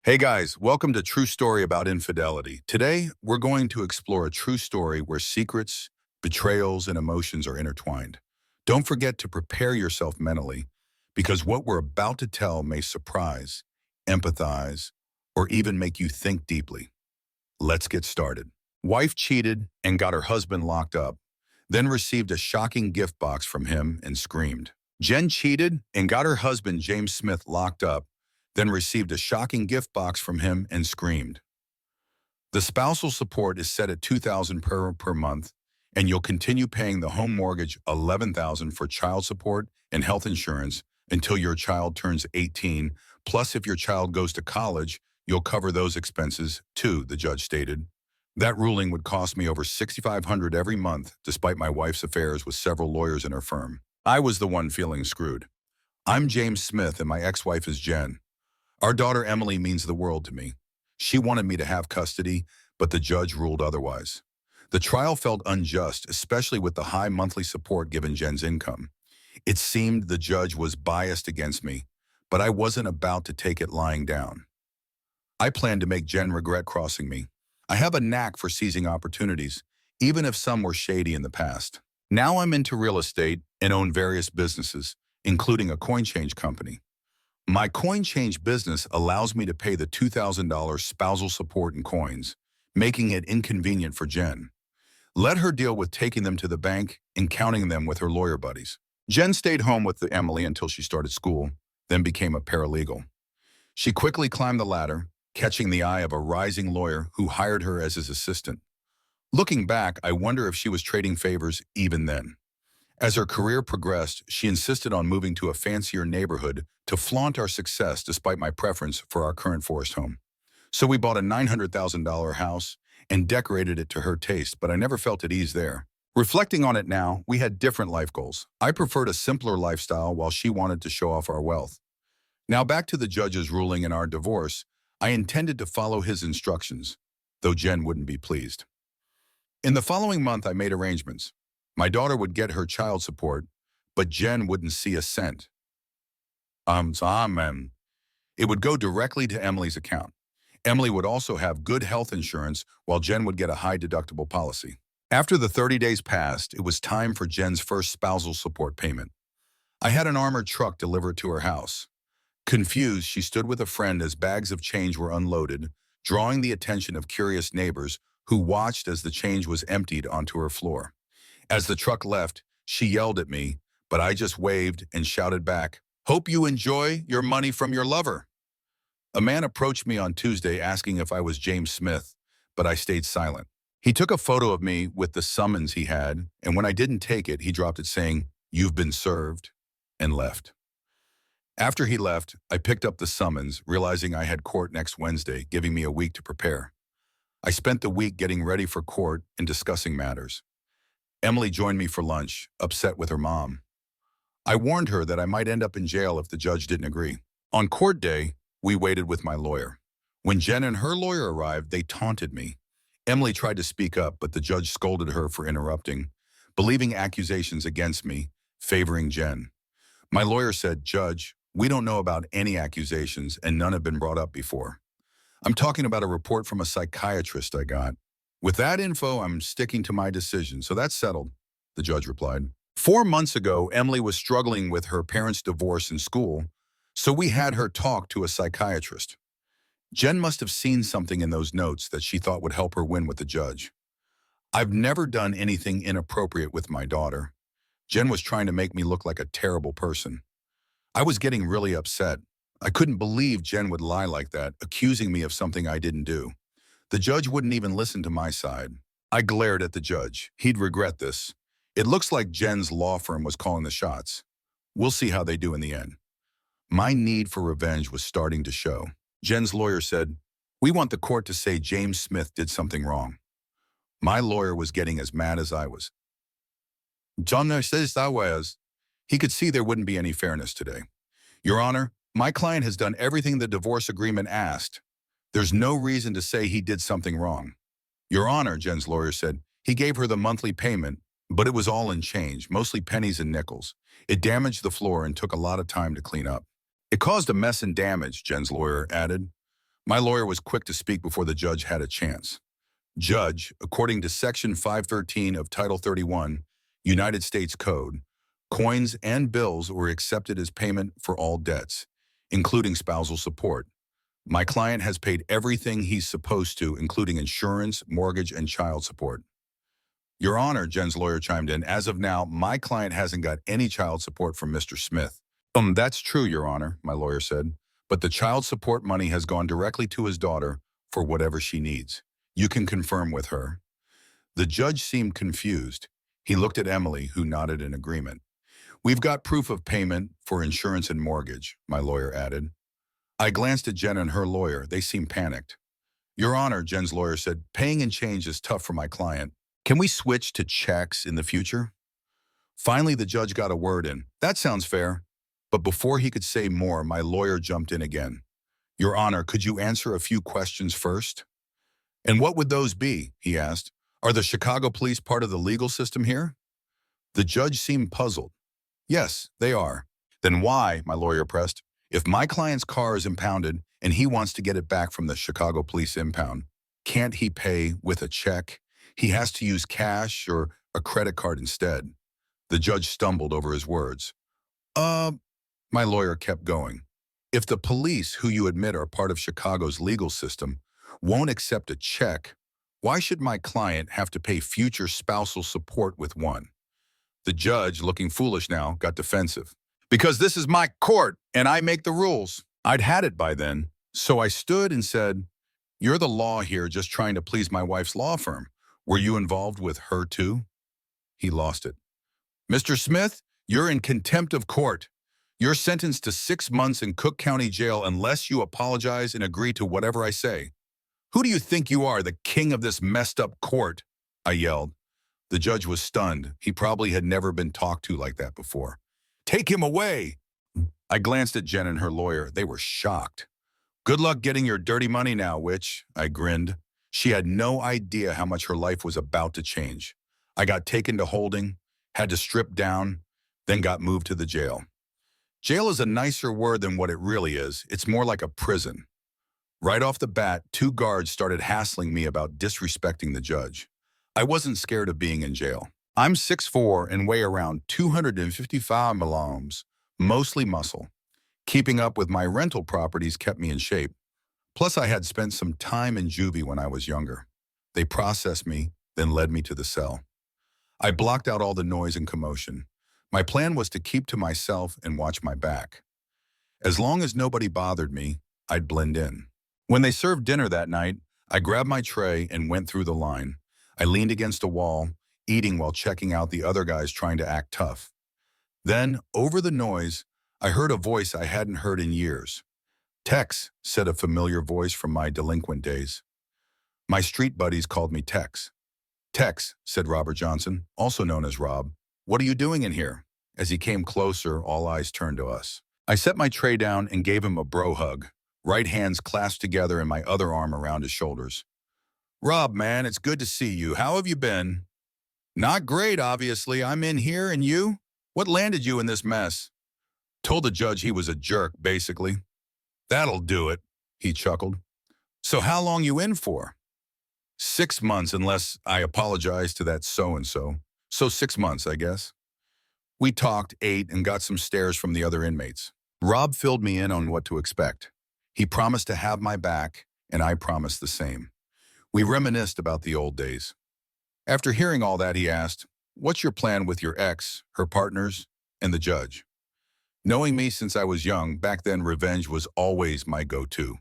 Hey guys, welcome to True Story About Infidelity. Today, we're going to explore a true story where secrets, betrayals, and emotions are intertwined. Don't forget to prepare yourself mentally, because what we're about to tell may surprise, empathize, or even make you think deeply. Let's get started. Wife cheated and got her husband locked up, then received a shocking gift box from him and screamed. Jen cheated and got her husband James Smith locked up, then received a shocking gift box from him and screamed. The spousal support is set at $2,000 per month, and you'll continue paying the home mortgage $11,000 for child support and health insurance until your child turns 18. Plus, if your child goes to college, you'll cover those expenses too, the judge stated. That ruling would cost me over $6,500 every month, despite my wife's affairs with several lawyers in her firm. I was the one feeling screwed. I'm James Smith and my ex-wife is Jen. Our daughter Emily means the world to me. She wanted me to have custody, but the judge ruled otherwise. The trial felt unjust, especially with the high monthly support given Jen's income. It seemed the judge was biased against me, but I wasn't about to take it lying down. I planned to make Jen regret crossing me. I have a knack for seizing opportunities, even if some were shady in the past. Now I'm into real estate and own various businesses, including a coin change company. My coin change business allows me to pay the $2,000 spousal support in coins, making it inconvenient for Jen. Let her deal with taking them to the bank and counting them with her lawyer buddies. Jen stayed home with Emily until she started school, then became a paralegal. She quickly climbed the ladder, catching the eye of a rising lawyer who hired her as his assistant. Looking back, I wonder if she was trading favors even then. As her career progressed, she insisted on moving to a fancier neighborhood to flaunt our success despite my preference for our current forest home. So we bought a $900,000 house and decorated it to her taste, but I never felt at ease there. Reflecting on it now, we had different life goals. I preferred a simpler lifestyle while she wanted to show off our wealth. Now back to the judge's ruling in our divorce. I intended to follow his instructions, though Jen wouldn't be pleased. In the following month, I made arrangements. My daughter would get her child support, but Jen wouldn't see a cent. It would go directly to Emily's account. Emily would also have good health insurance, while Jen would get a high deductible policy. After the 30 days passed, it was time for Jen's first spousal support payment. I had an armored truck delivered to her house. Confused, she stood with a friend as bags of change were unloaded, drawing the attention of curious neighbors who watched as the change was emptied onto her floor. As the truck left, she yelled at me, but I just waved and shouted back, "Hope you enjoy your money from your lover." A man approached me on Tuesday asking if I was James Smith, but I stayed silent. He took a photo of me with the summons he had, and when I didn't take it, he dropped it saying, "You've been served," and left. After he left, I picked up the summons, realizing I had court next Wednesday, giving me a week to prepare. I spent the week getting ready for court and discussing matters. Emily joined me for lunch, upset with her mom. I warned her that I might end up in jail if the judge didn't agree. On court day, we waited with my lawyer. When Jen and her lawyer arrived, they taunted me. Emily tried to speak up, but the judge scolded her for interrupting, believing accusations against me, favoring Jen. My lawyer said, "Judge, we don't know about any accusations and none have been brought up before. I'm talking about a report from a psychiatrist I got. With that info, I'm sticking to my decision, so that's settled," the judge replied. 4 months ago, Emily was struggling with her parents' divorce in school, so we had her talk to a psychiatrist. Jen must have seen something in those notes that she thought would help her win with the judge. I've never done anything inappropriate with my daughter. Jen was trying to make me look like a terrible person. I was getting really upset. I couldn't believe Jen would lie like that, accusing me of something I didn't do. The judge wouldn't even listen to my side. I glared at the judge. He'd regret this. It looks like Jen's law firm was calling the shots. We'll see how they do in the end. My need for revenge was starting to show. Jen's lawyer said, "We want the court to say James Smith did something wrong." My lawyer was getting as mad as I was. John says that was. He could see there wouldn't be any fairness today. "Your Honor, my client has done everything the divorce agreement asked. There's no reason to say he did something wrong." "Your Honor," Jen's lawyer said, "he gave her the monthly payment, but it was all in change, mostly pennies and nickels. It damaged the floor and took a lot of time to clean up." "It caused a mess and damage," Jen's lawyer added. My lawyer was quick to speak before the judge had a chance. Judge, according to Section 513 of Title 31, United States Code, coins and bills were accepted as payment for all debts, including spousal support. My client has paid everything he's supposed to, including insurance, mortgage, and child support. Your Honor, Jen's lawyer chimed in, as of now, my client hasn't got any child support from Mr. Smith. That's true, Your Honor, my lawyer said, but the child support money has gone directly to his daughter for whatever she needs. You can confirm with her. The judge seemed confused. He looked at Emily, who nodded in agreement. We've got proof of payment for insurance and mortgage, my lawyer added. I glanced at Jen and her lawyer. They seemed panicked. Your Honor, Jen's lawyer said, paying in change is tough for my client. Can we switch to checks in the future? Finally, the judge got a word in. That sounds fair. But before he could say more, my lawyer jumped in again. Your Honor, could you answer a few questions first? And what would those be? He asked. Are the Chicago police part of the legal system here? The judge seemed puzzled. Yes, they are. Then why, my lawyer pressed, if my client's car is impounded and he wants to get it back from the Chicago police impound, can't he pay with a check? He has to use cash or a credit card instead. The judge stumbled over his words. My lawyer kept going. If the police, who you admit are part of Chicago's legal system, won't accept a check, why should my client have to pay future spousal support with one? The judge, looking foolish now, got defensive. Because this is my court, and I make the rules. I'd had it by then, so I stood and said, you're the law here just trying to please my wife's law firm. Were you involved with her too? He lost it. Mr. Smith, you're in contempt of court. You're sentenced to 6 months in Cook County Jail unless you apologize and agree to whatever I say. Who do you think you are, the king of this messed up court? I yelled. The judge was stunned. He probably had never been talked to like that before. Take him away! I glanced at Jen and her lawyer. They were shocked. Good luck getting your dirty money now, witch, I grinned. She had no idea how much her life was about to change. I got taken to holding, had to strip down, then got moved to the jail. Jail is a nicer word than what it really is. It's more like a prison. Right off the bat, 2 guards started hassling me about disrespecting the judge. I wasn't scared of being in jail. I'm 6'4" and weigh around 255 kilograms, mostly muscle. Keeping up with my rental properties kept me in shape. Plus, I had spent some time in juvie when I was younger. They processed me, then led me to the cell. I blocked out all the noise and commotion. My plan was to keep to myself and watch my back. As long as nobody bothered me, I'd blend in. When they served dinner that night, I grabbed my tray and went through the line. I leaned against a wall, eating while checking out the other guys trying to act tough. Then, over the noise, I heard a voice I hadn't heard in years. Tex, said a familiar voice from my delinquent days. My street buddies called me Tex. Tex, said Robert Johnson, also known as Rob. What are you doing in here? As he came closer, all eyes turned to us. I set my tray down and gave him a bro hug, right hands clasped together and my other arm around his shoulders. Rob, man, it's good to see you. How have you been? Not great, obviously. I'm in here, and you? What landed you in this mess? Told the judge he was a jerk, basically. That'll do it, he chuckled. So how long you in for? 6 months, unless I apologize to that so-and-so. So 6 months, I guess. We talked, ate, and got some stares from the other inmates. Rob filled me in on what to expect. He promised to have my back, and I promised the same. We reminisced about the old days. After hearing all that, he asked, what's your plan with your ex, her partners, and the judge? Knowing me since I was young, back then revenge was always my go-to.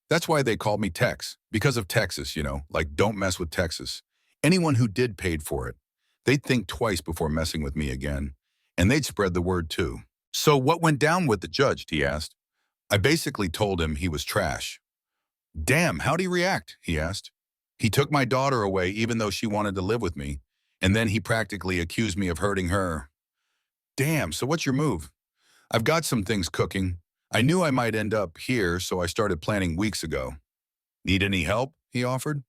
That's why they called me Tex, because of Texas, like don't mess with Texas. Anyone who did paid for it. They'd think twice before messing with me again, and they'd spread the word too. So what went down with the judge, he asked. I basically told him he was trash. Damn, how'd he react, he asked. He took my daughter away even though she wanted to live with me, and then he practically accused me of hurting her. Damn, so what's your move? I've got some things cooking. I knew I might end up here, so I started planning weeks ago. Need any help? He offered.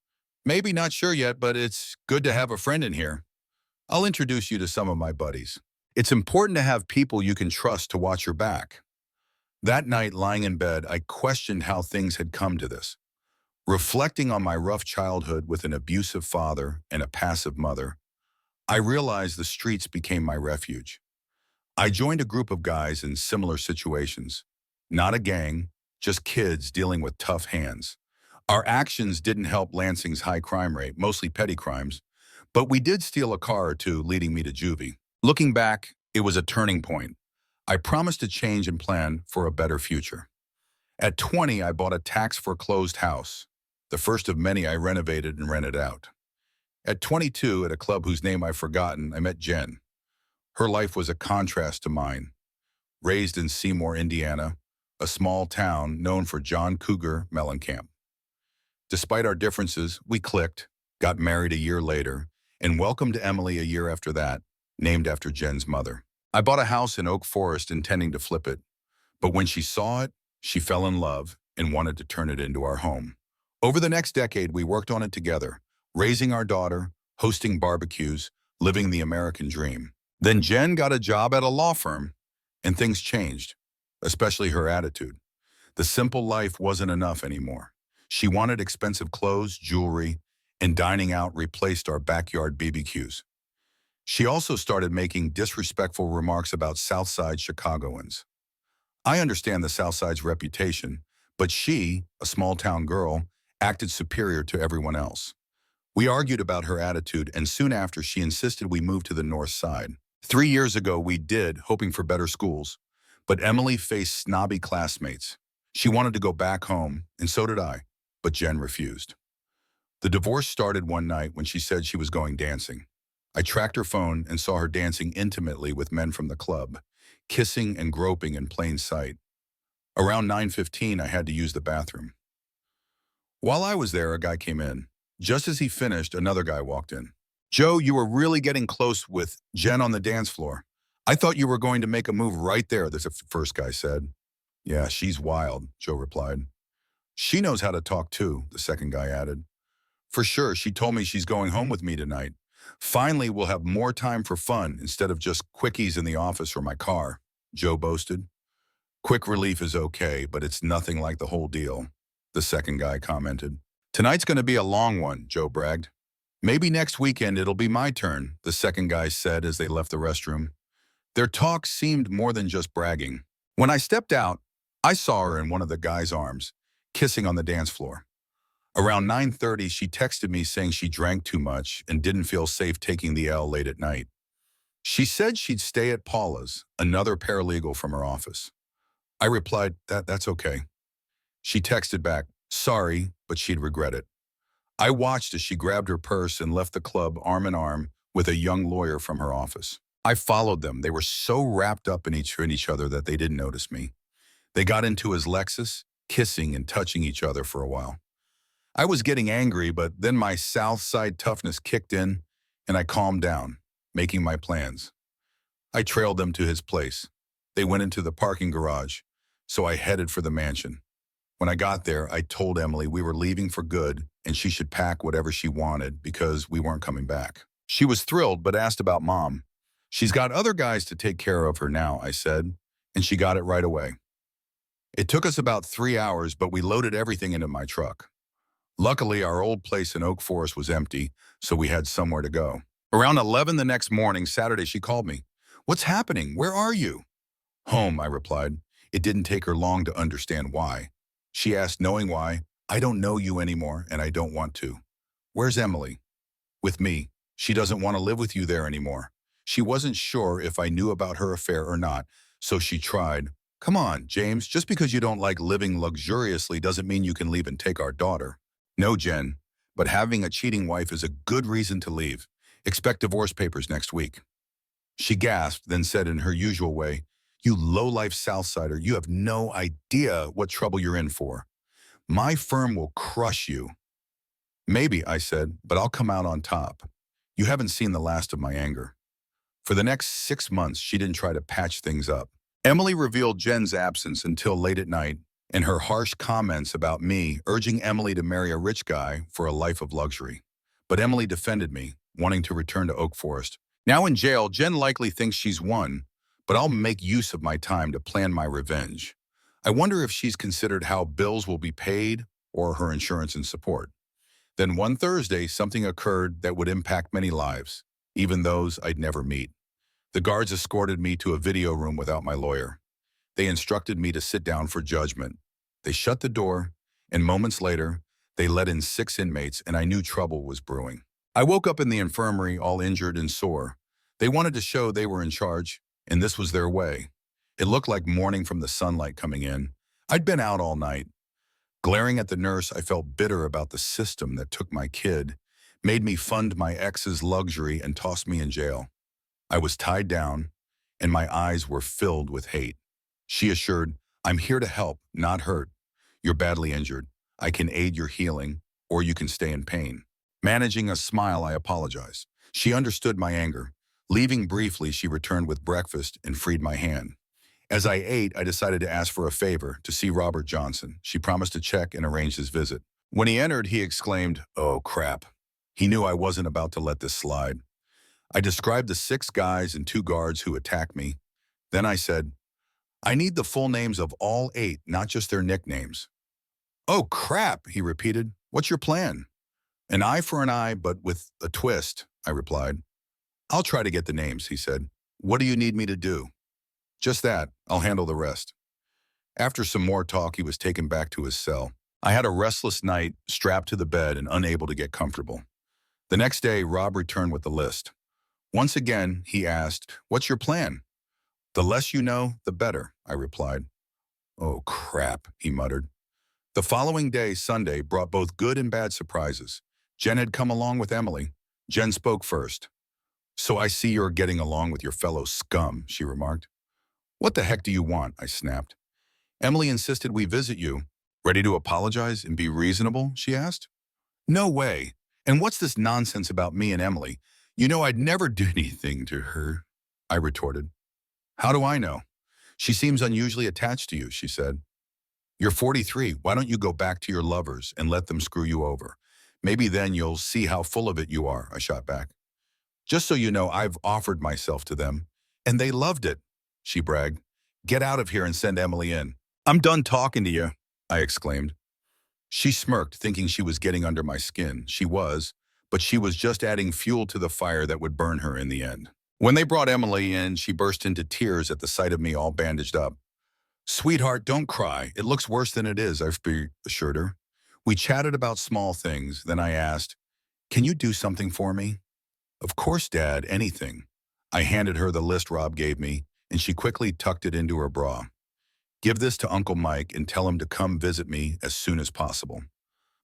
Maybe not sure yet, but it's good to have a friend in here. I'll introduce you to some of my buddies. It's important to have people you can trust to watch your back. That night, lying in bed, I questioned how things had come to this. Reflecting on my rough childhood with an abusive father and a passive mother, I realized the streets became my refuge. I joined a group of guys in similar situations. Not a gang, just kids dealing with tough hands. Our actions didn't help Lansing's high crime rate, mostly petty crimes, but we did steal a car or two, leading me to juvie. Looking back, it was a turning point. I promised to change and plan for a better future. At 20, I bought a tax-foreclosed house, the first of many I renovated and rented out. At 22, at a club whose name I've forgotten, I met Jen. Her life was a contrast to mine. Raised in Seymour, Indiana, a small town known for John Cougar Mellencamp. Despite our differences, we clicked, got married a year later, and welcomed Emily a year after that, named after Jen's mother. I bought a house in Oak Forest intending to flip it, but when she saw it, she fell in love and wanted to turn it into our home. Over the next decade, we worked on it together, raising our daughter, hosting barbecues, living the American dream. Then Jen got a job at a law firm, and things changed, especially her attitude. The simple life wasn't enough anymore. She wanted expensive clothes, jewelry, and dining out replaced our backyard BBQs. She also started making disrespectful remarks about Southside Chicagoans. I understand the Southside's reputation, but she, a small-town girl, acted superior to everyone else. We argued about her attitude, and soon after, she insisted we move to the North Side. 3 years ago, we did, hoping for better schools, but Emily faced snobby classmates. She wanted to go back home, and so did I, but Jen refused. The divorce started one night when she said she was going dancing. I tracked her phone and saw her dancing intimately with men from the club, kissing and groping in plain sight. Around 9:15, I had to use the bathroom. While I was there, a guy came in. Just as he finished, another guy walked in. "Joe, you were really getting close with Jen on the dance floor. I thought you were going to make a move right there," the first guy said. "Yeah, she's wild," Joe replied. "She knows how to talk too," the second guy added. "For sure, she told me she's going home with me tonight. Finally, we'll have more time for fun instead of just quickies in the office or my car," Joe boasted. "Quick relief is okay, but it's nothing like the whole deal," the second guy commented. "Tonight's going to be a long one," Joe bragged. "Maybe next weekend it'll be my turn," the second guy said as they left the restroom. Their talk seemed more than just bragging. When I stepped out, I saw her in one of the guy's arms, kissing on the dance floor. Around 9:30, she texted me saying she drank too much and didn't feel safe taking the L late at night. She said she'd stay at Paula's, another paralegal from her office. I replied, that's okay. She texted back, sorry, but she'd regret it. I watched as she grabbed her purse and left the club arm in arm with a young lawyer from her office. I followed them. They were so wrapped up in each other that they didn't notice me. They got into his Lexus, kissing and touching each other for a while. I was getting angry, but then my South Side toughness kicked in, and I calmed down, making my plans. I trailed them to his place. They went into the parking garage, so I headed for the mansion. When I got there, I told Emily we were leaving for good and she should pack whatever she wanted because we weren't coming back. She was thrilled, but asked about Mom. "She's got other guys to take care of her now," I said, and she got it right away. It took us about 3 hours, but we loaded everything into my truck. Luckily, our old place in Oak Forest was empty, so we had somewhere to go. Around 11 the next morning, Saturday, she called me. "What's happening? Where are you?" "Home," I replied. It didn't take her long to understand why. She asked, knowing why, "I don't know you anymore, and I don't want to." "Where's Emily?" "With me. She doesn't want to live with you there anymore." She wasn't sure if I knew about her affair or not, so she tried. "Come on, James, just because you don't like living luxuriously doesn't mean you can leave and take our daughter." "No, Jen, but having a cheating wife is a good reason to leave. Expect divorce papers next week." She gasped, then said in her usual way, "You low-life Southsider, you have no idea what trouble you're in for. My firm will crush you." "Maybe," I said, "but I'll come out on top. You haven't seen the last of my anger." For the next 6 months, she didn't try to patch things up. Emily revealed Jen's absence until late at night, and her harsh comments about me urging Emily to marry a rich guy for a life of luxury. But Emily defended me, wanting to return to Oak Forest. Now in jail, Jen likely thinks she's won, but I'll make use of my time to plan my revenge. I wonder if she's considered how bills will be paid or her insurance and support. Then one Thursday, something occurred that would impact many lives, even those I'd never meet. The guards escorted me to a video room without my lawyer. They instructed me to sit down for judgment. They shut the door, and moments later, they let in 6 inmates, and I knew trouble was brewing. I woke up in the infirmary all injured and sore. They wanted to show they were in charge, and this was their way. It looked like morning from the sunlight coming in. I'd been out all night. Glaring at the nurse, I felt bitter about the system that took my kid, made me fund my ex's luxury, and tossed me in jail. I was tied down, and my eyes were filled with hate. She assured, "I'm here to help, not hurt. You're badly injured. I can aid your healing, or you can stay in pain." Managing a smile, I apologized. She understood my anger. Leaving briefly, she returned with breakfast and freed my hand. As I ate, I decided to ask for a favor, to see Robert Johnson. She promised to check and arrange his visit. When he entered, he exclaimed, "Oh, crap." He knew I wasn't about to let this slide. I described the 6 guys and 2 guards who attacked me. Then I said, "I need the full names of all 8, not just their nicknames." "Oh, crap," he repeated. "What's your plan?" "An eye for an eye, but with a twist," I replied. "I'll try to get the names," he said. "What do you need me to do?" "Just that. I'll handle the rest." After some more talk, he was taken back to his cell. I had a restless night, strapped to the bed and unable to get comfortable. The next day, Rob returned with the list. Once again, he asked, "What's your plan?" "The less you know, the better," I replied. "Oh, crap," he muttered. The following day, Sunday, brought both good and bad surprises. Jen had come along with Emily. Jen spoke first. "So I see you're getting along with your fellow scum," she remarked. "What the heck do you want?" I snapped. "Emily insisted we visit you." "Ready to apologize and be reasonable?" she asked. "No way. And what's this nonsense about me and Emily? You know I'd never do anything to her," I retorted. "How do I know? She seems unusually attached to you," she said. "You're 43. Why don't you go back to your lovers and let them screw you over? Maybe then you'll see how full of it you are," I shot back. "Just so you know, I've offered myself to them, and they loved it," she bragged. "Get out of here and send Emily in." "I'm done talking to you," I exclaimed. She smirked, thinking she was getting under my skin. She was, but she was just adding fuel to the fire that would burn her in the end. When they brought Emily in, she burst into tears at the sight of me all bandaged up. "Sweetheart, don't cry. It looks worse than it is," I assured her. We chatted about small things. Then I asked, "Can you do something for me?" "Of course, Dad, anything." I handed her the list Rob gave me, and she quickly tucked it into her bra. "Give this to Uncle Mike and tell him to come visit me as soon as possible."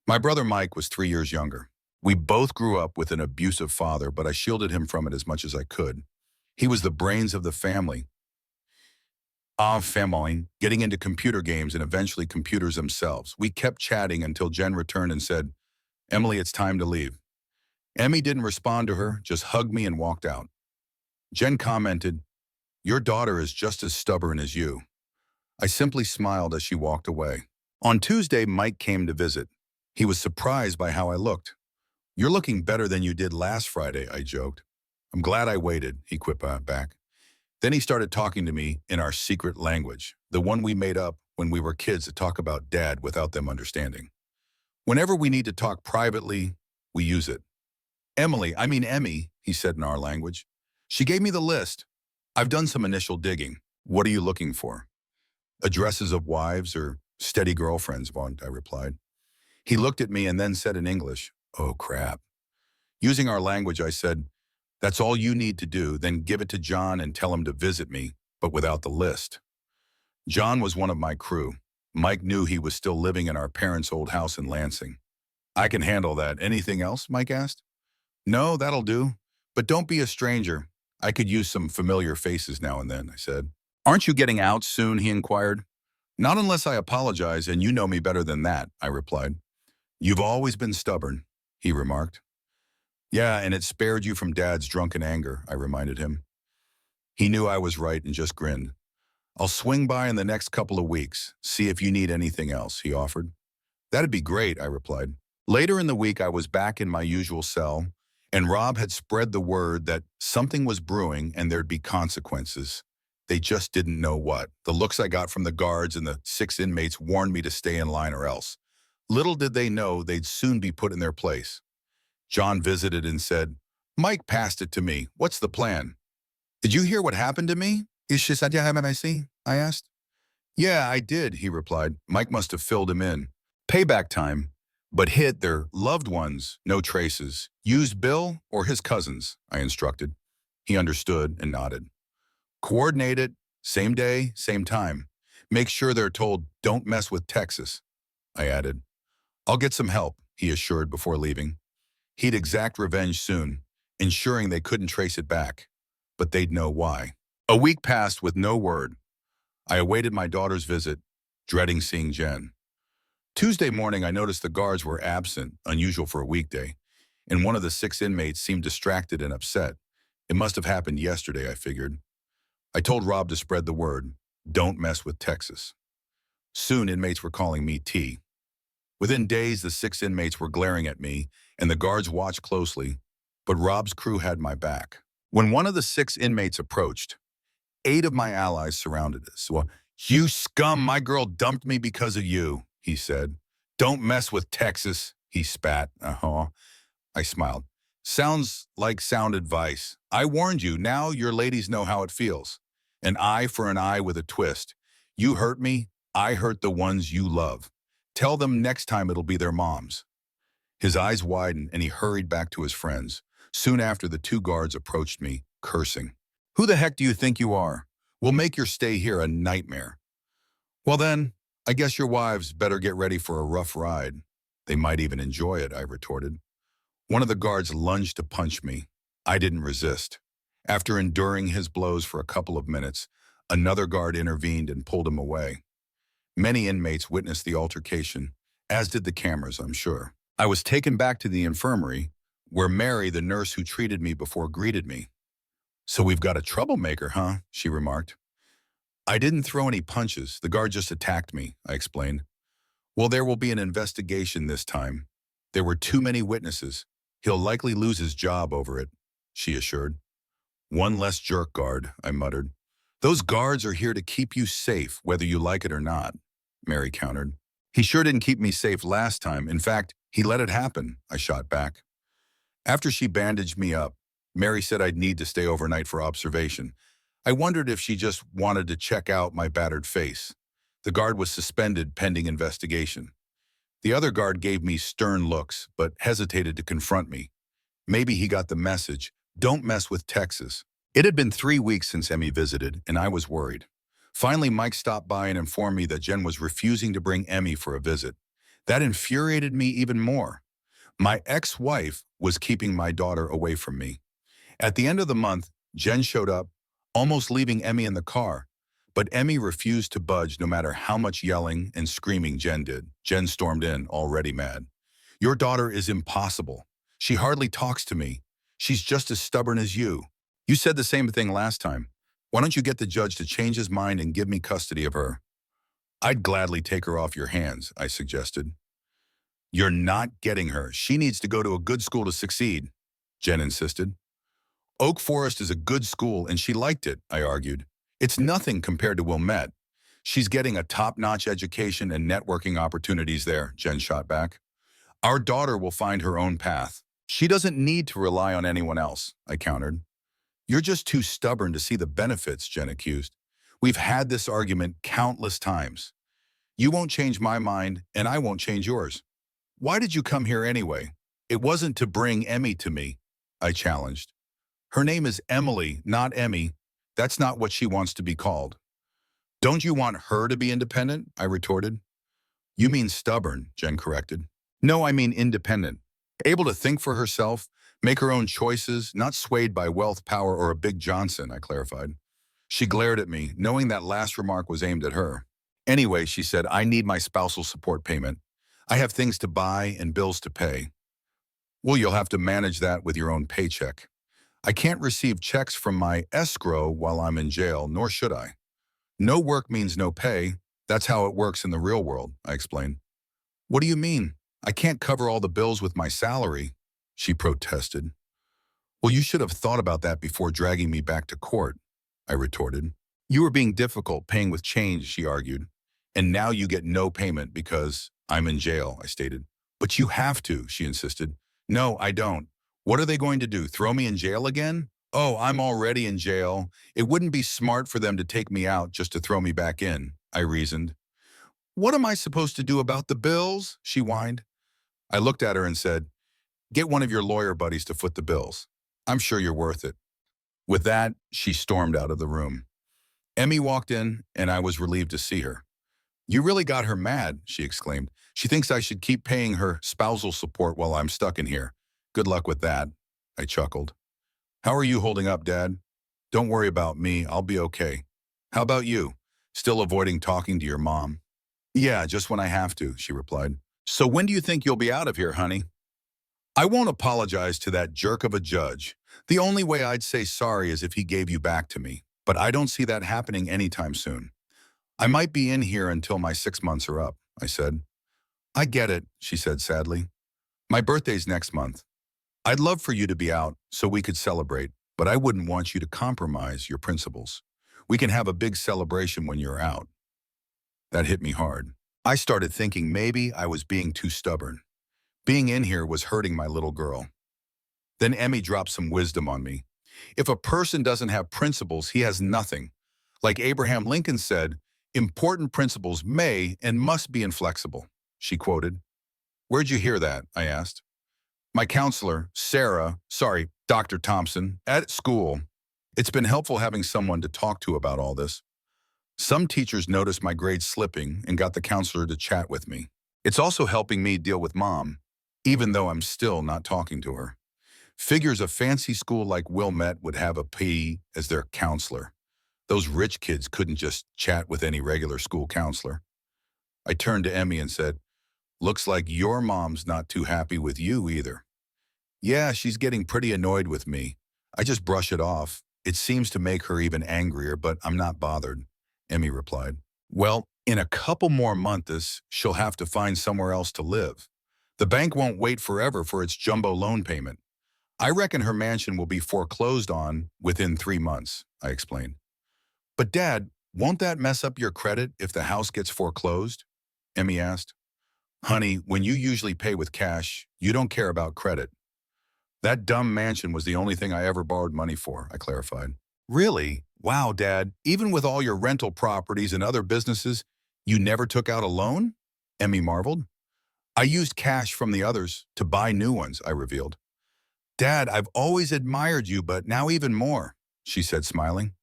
My brother Mike was 3 years younger. We both grew up with an abusive father, but I shielded him from it as much as I could. He was the brains of the family. Getting into computer games and eventually computers themselves. We kept chatting until Jen returned and said, "Emily, it's time to leave." Emmy didn't respond to her, just hugged me and walked out. Jen commented, "Your daughter is just as stubborn as you." I simply smiled as she walked away. On Tuesday, Mike came to visit. He was surprised by how I looked. "You're looking better than you did last Friday," I joked. "I'm glad I waited," he quipped back. Then he started talking to me in our secret language, the one we made up when we were kids to talk about Dad without them understanding. Whenever we need to talk privately, we use it. Emmy, he said in our language. She gave me the list. I've done some initial digging. What are you looking for? Addresses of wives or steady girlfriends, I replied. He looked at me and then said in English, "Oh, crap." Using our language, I said, "That's all you need to do, then give it to John and tell him to visit me, but without the list." John was one of my crew. Mike knew he was still living in our parents' old house in Lansing. "I can handle that. Anything else?" Mike asked. "No, that'll do. But don't be a stranger. I could use some familiar faces now and then," I said. "Aren't you getting out soon?" he inquired. "Not unless I apologize, and you know me better than that," I replied. "You've always been stubborn," he remarked. "Yeah, and it spared you from Dad's drunken anger," I reminded him. He knew I was right and just grinned. "I'll swing by in the next couple of weeks, see if you need anything else," he offered. "That'd be great," I replied. Later in the week, I was back in my usual cell, and Rob had spread the word that something was brewing and there'd be consequences. They just didn't know what. The looks I got from the guards and the 6 inmates warned me to stay in line or else. Little did they know they'd soon be put in their place. John visited and said, "Mike passed it to me. What's the plan?" "Did you hear what happened to me?" I asked. "Yeah, I did," he replied. "Mike must have filled him in. Payback time, but hit their loved ones, no traces. Use Bill or his cousins," I instructed. He understood and nodded. "Coordinate it, same day, same time. Make sure they're told, 'Don't mess with Texas,'" I added. "I'll get some help," he assured before leaving. He'd exact revenge soon, ensuring they couldn't trace it back, but they'd know why. A week passed with no word. I awaited my daughter's visit, dreading seeing Jen. Tuesday morning, I noticed the guards were absent, unusual for a weekday, and one of the 6 inmates seemed distracted and upset. It must have happened yesterday, I figured. I told Rob to spread the word, "Don't mess with Texas." Soon, inmates were calling me T. Within days, the 6 inmates were glaring at me, and the guards watched closely, but Rob's crew had my back. When one of the 6 inmates approached, 8 of my allies surrounded us. "Well, you scum, my girl dumped me because of you," he said. "Don't mess with Texas," he spat. "Uh-huh." I smiled. "Sounds like sound advice. I warned you, now your ladies know how it feels. An eye for an eye with a twist. You hurt me, I hurt the ones you love. Tell them next time it'll be their moms." His eyes widened and he hurried back to his friends. Soon after, the 2 guards approached me, cursing. "Who the heck do you think you are? We'll make your stay here a nightmare." "Well then, I guess your wives better get ready for a rough ride. They might even enjoy it," I retorted. One of the guards lunged to punch me. I didn't resist. After enduring his blows for a couple of minutes, another guard intervened and pulled him away. Many inmates witnessed the altercation, as did the cameras, I'm sure. I was taken back to the infirmary, where Mary, the nurse who treated me before, greeted me. "So we've got a troublemaker, huh?" she remarked. "I didn't throw any punches. The guard just attacked me," I explained. "Well, there will be an investigation this time. There were too many witnesses. He'll likely lose his job over it," she assured. "One less jerk guard," I muttered. "Those guards are here to keep you safe, whether you like it or not," Mary countered. "He sure didn't keep me safe last time. In fact, he let it happen," I shot back. After she bandaged me up, Mary said I'd need to stay overnight for observation. I wondered if she just wanted to check out my battered face. The guard was suspended pending investigation. The other guard gave me stern looks, but hesitated to confront me. Maybe he got the message, "Don't mess with Texas." It had been 3 weeks since Emmy visited, and I was worried. Finally, Mike stopped by and informed me that Jen was refusing to bring Emmy for a visit. That infuriated me even more. My ex-wife was keeping my daughter away from me. At the end of the month, Jen showed up, almost leaving Emmy in the car. But Emmy refused to budge no matter how much yelling and screaming Jen did. Jen stormed in, already mad. "Your daughter is impossible. She hardly talks to me. She's just as stubborn as you. You said the same thing last time. Why don't you get the judge to change his mind and give me custody of her?" "I'd gladly take her off your hands," I suggested. "You're not getting her. She needs to go to a good school to succeed," Jen insisted. "Oak Forest is a good school and she liked it," I argued. "It's nothing compared to Wilmette. She's getting a top-notch education and networking opportunities there," Jen shot back. "Our daughter will find her own path. She doesn't need to rely on anyone else," I countered. "You're just too stubborn to see the benefits," Jen accused. "We've had this argument countless times. You won't change my mind, and I won't change yours. Why did you come here anyway?" "It wasn't to bring Emmy to me," I challenged. "Her name is Emily, not Emmy. That's not what she wants to be called." "Don't you want her to be independent?" I retorted. "You mean stubborn," Jen corrected. "No, I mean independent. Able to think for herself, make her own choices, not swayed by wealth, power, or a Big Johnson," I clarified. She glared at me, knowing that last remark was aimed at her. "Anyway," she said, "I need my spousal support payment. I have things to buy and bills to pay." "Well, you'll have to manage that with your own paycheck. I can't receive checks from my escrow while I'm in jail, nor should I. No work means no pay. That's how it works in the real world," I explained. "What do you mean? I can't cover all the bills with my salary," she protested. "Well, you should have thought about that before dragging me back to court," I retorted. "You were being difficult, paying with change," she argued. "And now you get no payment because I'm in jail, I stated. But you have to, she insisted. No, I don't. What are they going to do, throw me in jail again? Oh, I'm already in jail. It wouldn't be smart for them to take me out just to throw me back in, I reasoned. What am I supposed to do about the bills? She whined. I looked at her and said, get one of your lawyer buddies to foot the bills. I'm sure you're worth it. With that, she stormed out of the room. Emmy walked in, and I was relieved to see her. You really got her mad, she exclaimed. She thinks I should keep paying her spousal support while I'm stuck in here. Good luck with that, I chuckled. How are you holding up, Dad? Don't worry about me, I'll be okay. How about you? Still avoiding talking to your mom? Yeah, just when I have to, she replied. So when do you think you'll be out of here, honey? I won't apologize to that jerk of a judge. The only way I'd say sorry is if he gave you back to me, but I don't see that happening anytime soon. I might be in here until my 6 months are up, I said. I get it, she said sadly. My birthday's next month. I'd love for you to be out so we could celebrate, but I wouldn't want you to compromise your principles. We can have a big celebration when you're out. That hit me hard. I started thinking maybe I was being too stubborn. Being in here was hurting my little girl. Then Emmy dropped some wisdom on me. If a person doesn't have principles, he has nothing. Like Abraham Lincoln said, important principles may and must be inflexible, she quoted. Where'd you hear that? I asked. My counselor, Dr. Thompson, at school. It's been helpful having someone to talk to about all this. Some teachers noticed my grades slipping and got the counselor to chat with me. It's also helping me deal with Mom, even though I'm still not talking to her. Figures a fancy school like Wilmette would have a P as their counselor. Those rich kids couldn't just chat with any regular school counselor. I turned to Emmy and said, looks like your mom's not too happy with you either. Yeah, she's getting pretty annoyed with me. I just brush it off. It seems to make her even angrier, but I'm not bothered, Emmy replied. Well, in a couple more months, she'll have to find somewhere else to live. The bank won't wait forever for its jumbo loan payment. I reckon her mansion will be foreclosed on within 3 months, I explained. But Dad, won't that mess up your credit if the house gets foreclosed? Emmy asked. Honey, when you usually pay with cash, you don't care about credit. That dumb mansion was the only thing I ever borrowed money for, I clarified. Really? Wow, Dad, even with all your rental properties and other businesses, you never took out a loan? Emmy marveled. I used cash from the others to buy new ones, I revealed. Dad, I've always admired you, but now even more, she said, smiling.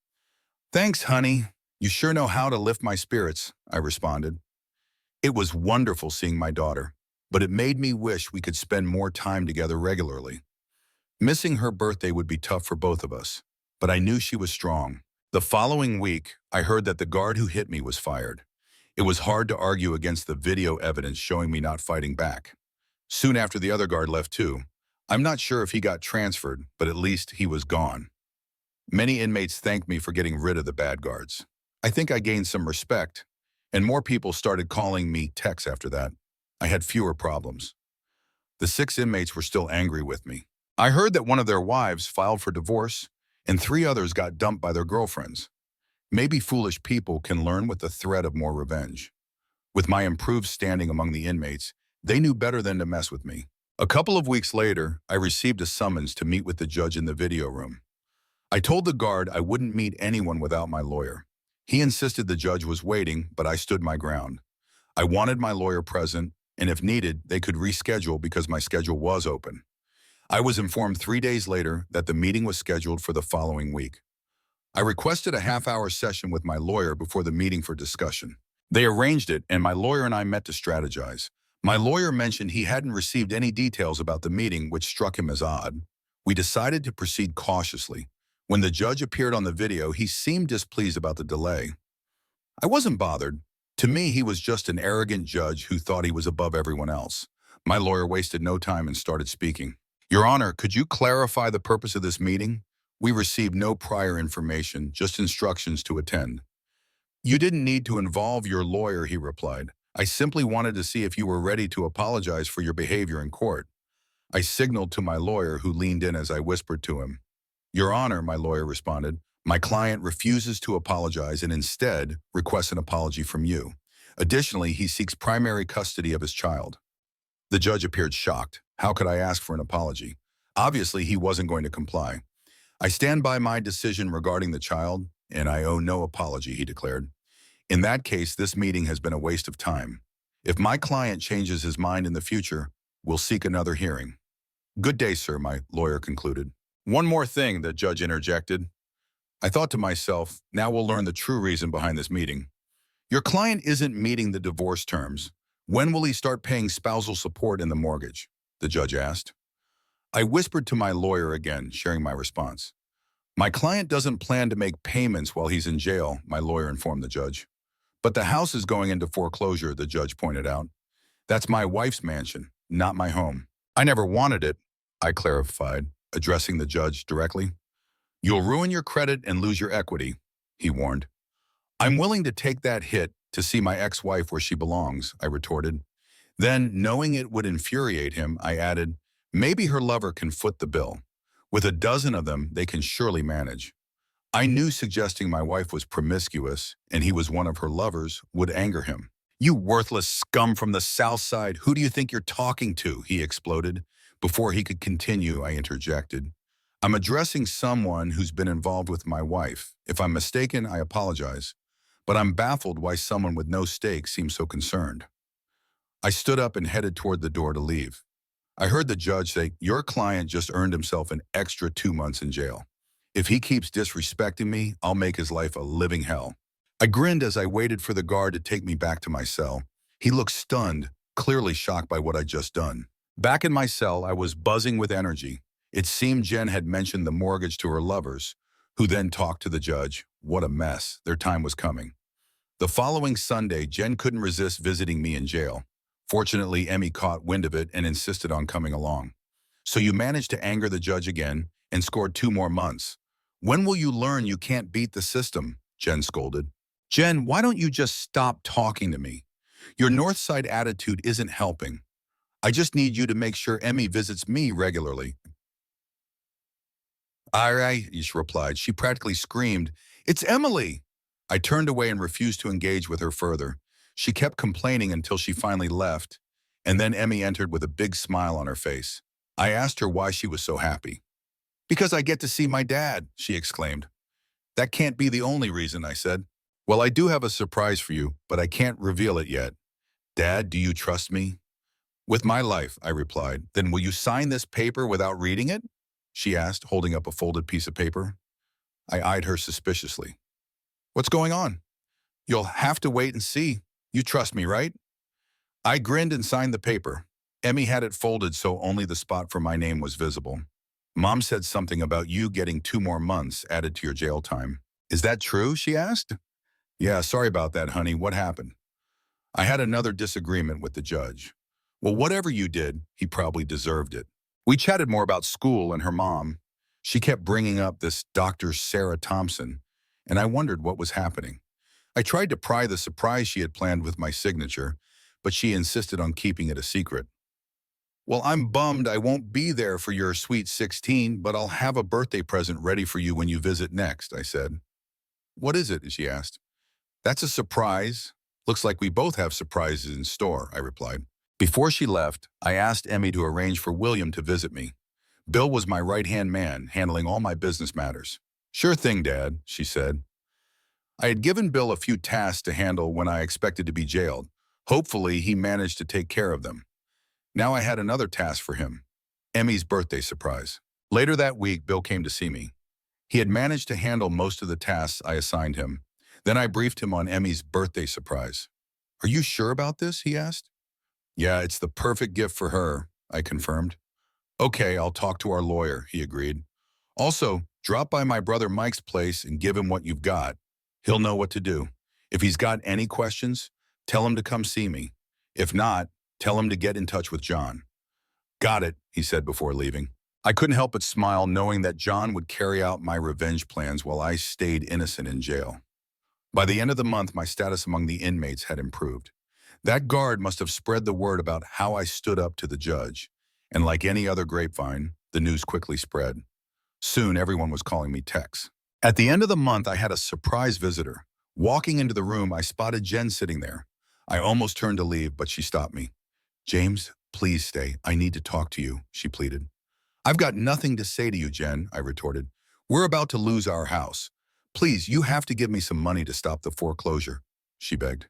Thanks, honey. You sure know how to lift my spirits, I responded. It was wonderful seeing my daughter, but it made me wish we could spend more time together regularly. Missing her birthday would be tough for both of us, but I knew she was strong. The following week, I heard that the guard who hit me was fired. It was hard to argue against the video evidence showing me not fighting back. Soon after the other guard left too. I'm not sure if he got transferred, but at least he was gone. Many inmates thanked me for getting rid of the bad guards. I think I gained some respect, and more people started calling me Tex after that. I had fewer problems. The 6 inmates were still angry with me. I heard that one of their wives filed for divorce, and 3 others got dumped by their girlfriends. Maybe foolish people can learn with the threat of more revenge. With my improved standing among the inmates, they knew better than to mess with me. A couple of weeks later, I received a summons to meet with the judge in the video room. I told the guard I wouldn't meet anyone without my lawyer. He insisted the judge was waiting, but I stood my ground. I wanted my lawyer present, and if needed, they could reschedule because my schedule was open. I was informed 3 days later that the meeting was scheduled for the following week. I requested a half-hour session with my lawyer before the meeting for discussion. They arranged it, and my lawyer and I met to strategize. My lawyer mentioned he hadn't received any details about the meeting, which struck him as odd. We decided to proceed cautiously. When the judge appeared on the video, he seemed displeased about the delay. I wasn't bothered. To me, he was just an arrogant judge who thought he was above everyone else. My lawyer wasted no time and started speaking. Your Honor, could you clarify the purpose of this meeting? We received no prior information, just instructions to attend. You didn't need to involve your lawyer, he replied. I simply wanted to see if you were ready to apologize for your behavior in court. I signaled to my lawyer, who leaned in as I whispered to him. Your Honor, my lawyer responded, my client refuses to apologize and instead requests an apology from you. Additionally, he seeks primary custody of his child. The judge appeared shocked. How could I ask for an apology? Obviously, he wasn't going to comply. I stand by my decision regarding the child, and I owe no apology, he declared. In that case, this meeting has been a waste of time. If my client changes his mind in the future, we'll seek another hearing. Good day, sir, my lawyer concluded. One more thing, the judge interjected. I thought to myself, now we'll learn the true reason behind this meeting. Your client isn't meeting the divorce terms. When will he start paying spousal support in the mortgage? The judge asked. I whispered to my lawyer again, sharing my response. My client doesn't plan to make payments while he's in jail, my lawyer informed the judge. But the house is going into foreclosure, the judge pointed out. That's my wife's mansion, not my home. I never wanted it, I clarified, addressing the judge directly. You'll ruin your credit and lose your equity, he warned. I'm willing to take that hit to see my ex-wife where she belongs, I retorted. Then, knowing it would infuriate him, I added, maybe her lover can foot the bill. With a dozen of them, they can surely manage. I knew suggesting my wife was promiscuous and he was one of her lovers would anger him. You worthless scum from the South Side, who do you think you're talking to? He exploded. Before he could continue, I interjected. I'm addressing someone who's been involved with my wife. If I'm mistaken, I apologize. But I'm baffled why someone with no stake seems so concerned. I stood up and headed toward the door to leave. I heard the judge say, your client just earned himself an extra 2 months in jail. If he keeps disrespecting me, I'll make his life a living hell. I grinned as I waited for the guard to take me back to my cell. He looked stunned, clearly shocked by what I'd just done. Back in my cell, I was buzzing with energy. It seemed Jen had mentioned the mortgage to her lovers, who then talked to the judge. What a mess. Their time was coming. The following Sunday, Jen couldn't resist visiting me in jail. Fortunately, Emmy caught wind of it and insisted on coming along. So you managed to anger the judge again and scored 2 more months. When will you learn you can't beat the system? Jen scolded. Jen, why don't you just stop talking to me? Your Northside attitude isn't helping. I just need you to make sure Emmy visits me regularly. All right, she replied. She practically screamed, It's Emily! I turned away and refused to engage with her further. She kept complaining until she finally left, and then Emmy entered with a big smile on her face. I asked her why she was so happy. Because I get to see my dad, she exclaimed. That can't be the only reason, I said. Well, I do have a surprise for you, but I can't reveal it yet. Dad, do you trust me? With my life, I replied. Then will you sign this paper without reading it? She asked, holding up a folded piece of paper. I eyed her suspiciously. What's going on? You'll have to wait and see. You trust me, right? I grinned and signed the paper. Emmy had it folded so only the spot for my name was visible. Mom said something about you getting 2 more months added to your jail time. Is that true? She asked. Yeah, sorry about that, honey. What happened? I had another disagreement with the judge. Well, whatever you did, he probably deserved it. We chatted more about school and her mom. She kept bringing up this Dr. Sarah Thompson, and I wondered what was happening. I tried to pry the surprise she had planned with my signature, but she insisted on keeping it a secret. Well, I'm bummed I won't be there for your sweet 16, but I'll have a birthday present ready for you when you visit next, I said. What is it? She asked. That's a surprise. Looks like we both have surprises in store, I replied. Before she left, I asked Emmy to arrange for William to visit me. Bill was my right-hand man, handling all my business matters. Sure thing, Dad, she said. I had given Bill a few tasks to handle when I expected to be jailed. Hopefully, he managed to take care of them. Now I had another task for him, Emmy's birthday surprise. Later that week, Bill came to see me. He had managed to handle most of the tasks I assigned him. Then I briefed him on Emmy's birthday surprise. Are you sure about this? He asked. Yeah, it's the perfect gift for her, I confirmed. Okay, I'll talk to our lawyer, he agreed. Also, drop by my brother Mike's place and give him what you've got. He'll know what to do. If he's got any questions, tell him to come see me. If not, tell him to get in touch with John. Got it, he said before leaving. I couldn't help but smile knowing that John would carry out my revenge plans while I stayed innocent in jail. By the end of the month, my status among the inmates had improved. That guard must have spread the word about how I stood up to the judge. And like any other grapevine, the news quickly spread. Soon, everyone was calling me Tex. At the end of the month, I had a surprise visitor. Walking into the room, I spotted Jen sitting there. I almost turned to leave, but she stopped me. James, please stay. I need to talk to you, she pleaded. I've got nothing to say to you, Jen, I retorted. We're about to lose our house. Please, you have to give me some money to stop the foreclosure, she begged.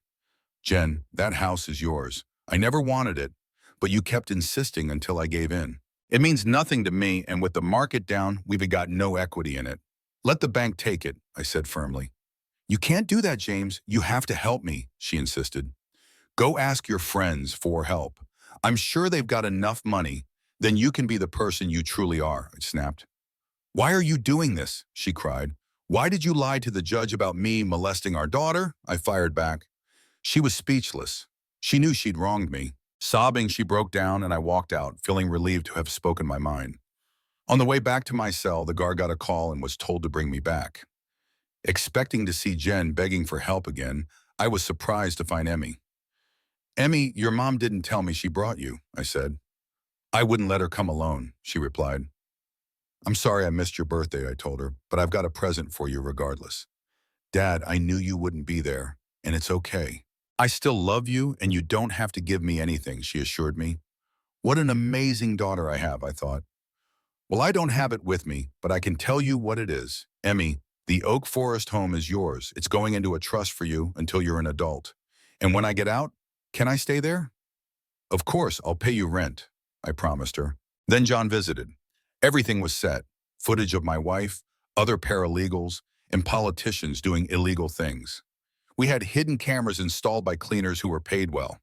Jen, that house is yours. I never wanted it, but you kept insisting until I gave in. It means nothing to me, and with the market down, we've got no equity in it. Let the bank take it, I said firmly. You can't do that, James. You have to help me, she insisted. Go ask your friends for help. I'm sure they've got enough money. Then you can be the person you truly are, I snapped. Why are you doing this? She cried. Why did you lie to the judge about me molesting our daughter? I fired back. She was speechless. She knew she'd wronged me. Sobbing, she broke down and I walked out, feeling relieved to have spoken my mind. On the way back to my cell, the guard got a call and was told to bring me back. Expecting to see Jen begging for help again, I was surprised to find Emmy. Emmy, your mom didn't tell me she brought you, I said. I wouldn't let her come alone, she replied. I'm sorry I missed your birthday, I told her, but I've got a present for you regardless. Dad, I knew you wouldn't be there, and it's okay. I still love you, and you don't have to give me anything, she assured me. What an amazing daughter I have, I thought. Well, I don't have it with me, but I can tell you what it is. Emmy, the Oak Forest home is yours. It's going into a trust for you until you're an adult. And when I get out, can I stay there? Of course, I'll pay you rent, I promised her. Then John visited. Everything was set. Footage of my wife, other paralegals, and politicians doing illegal things. We had hidden cameras installed by cleaners who were paid well.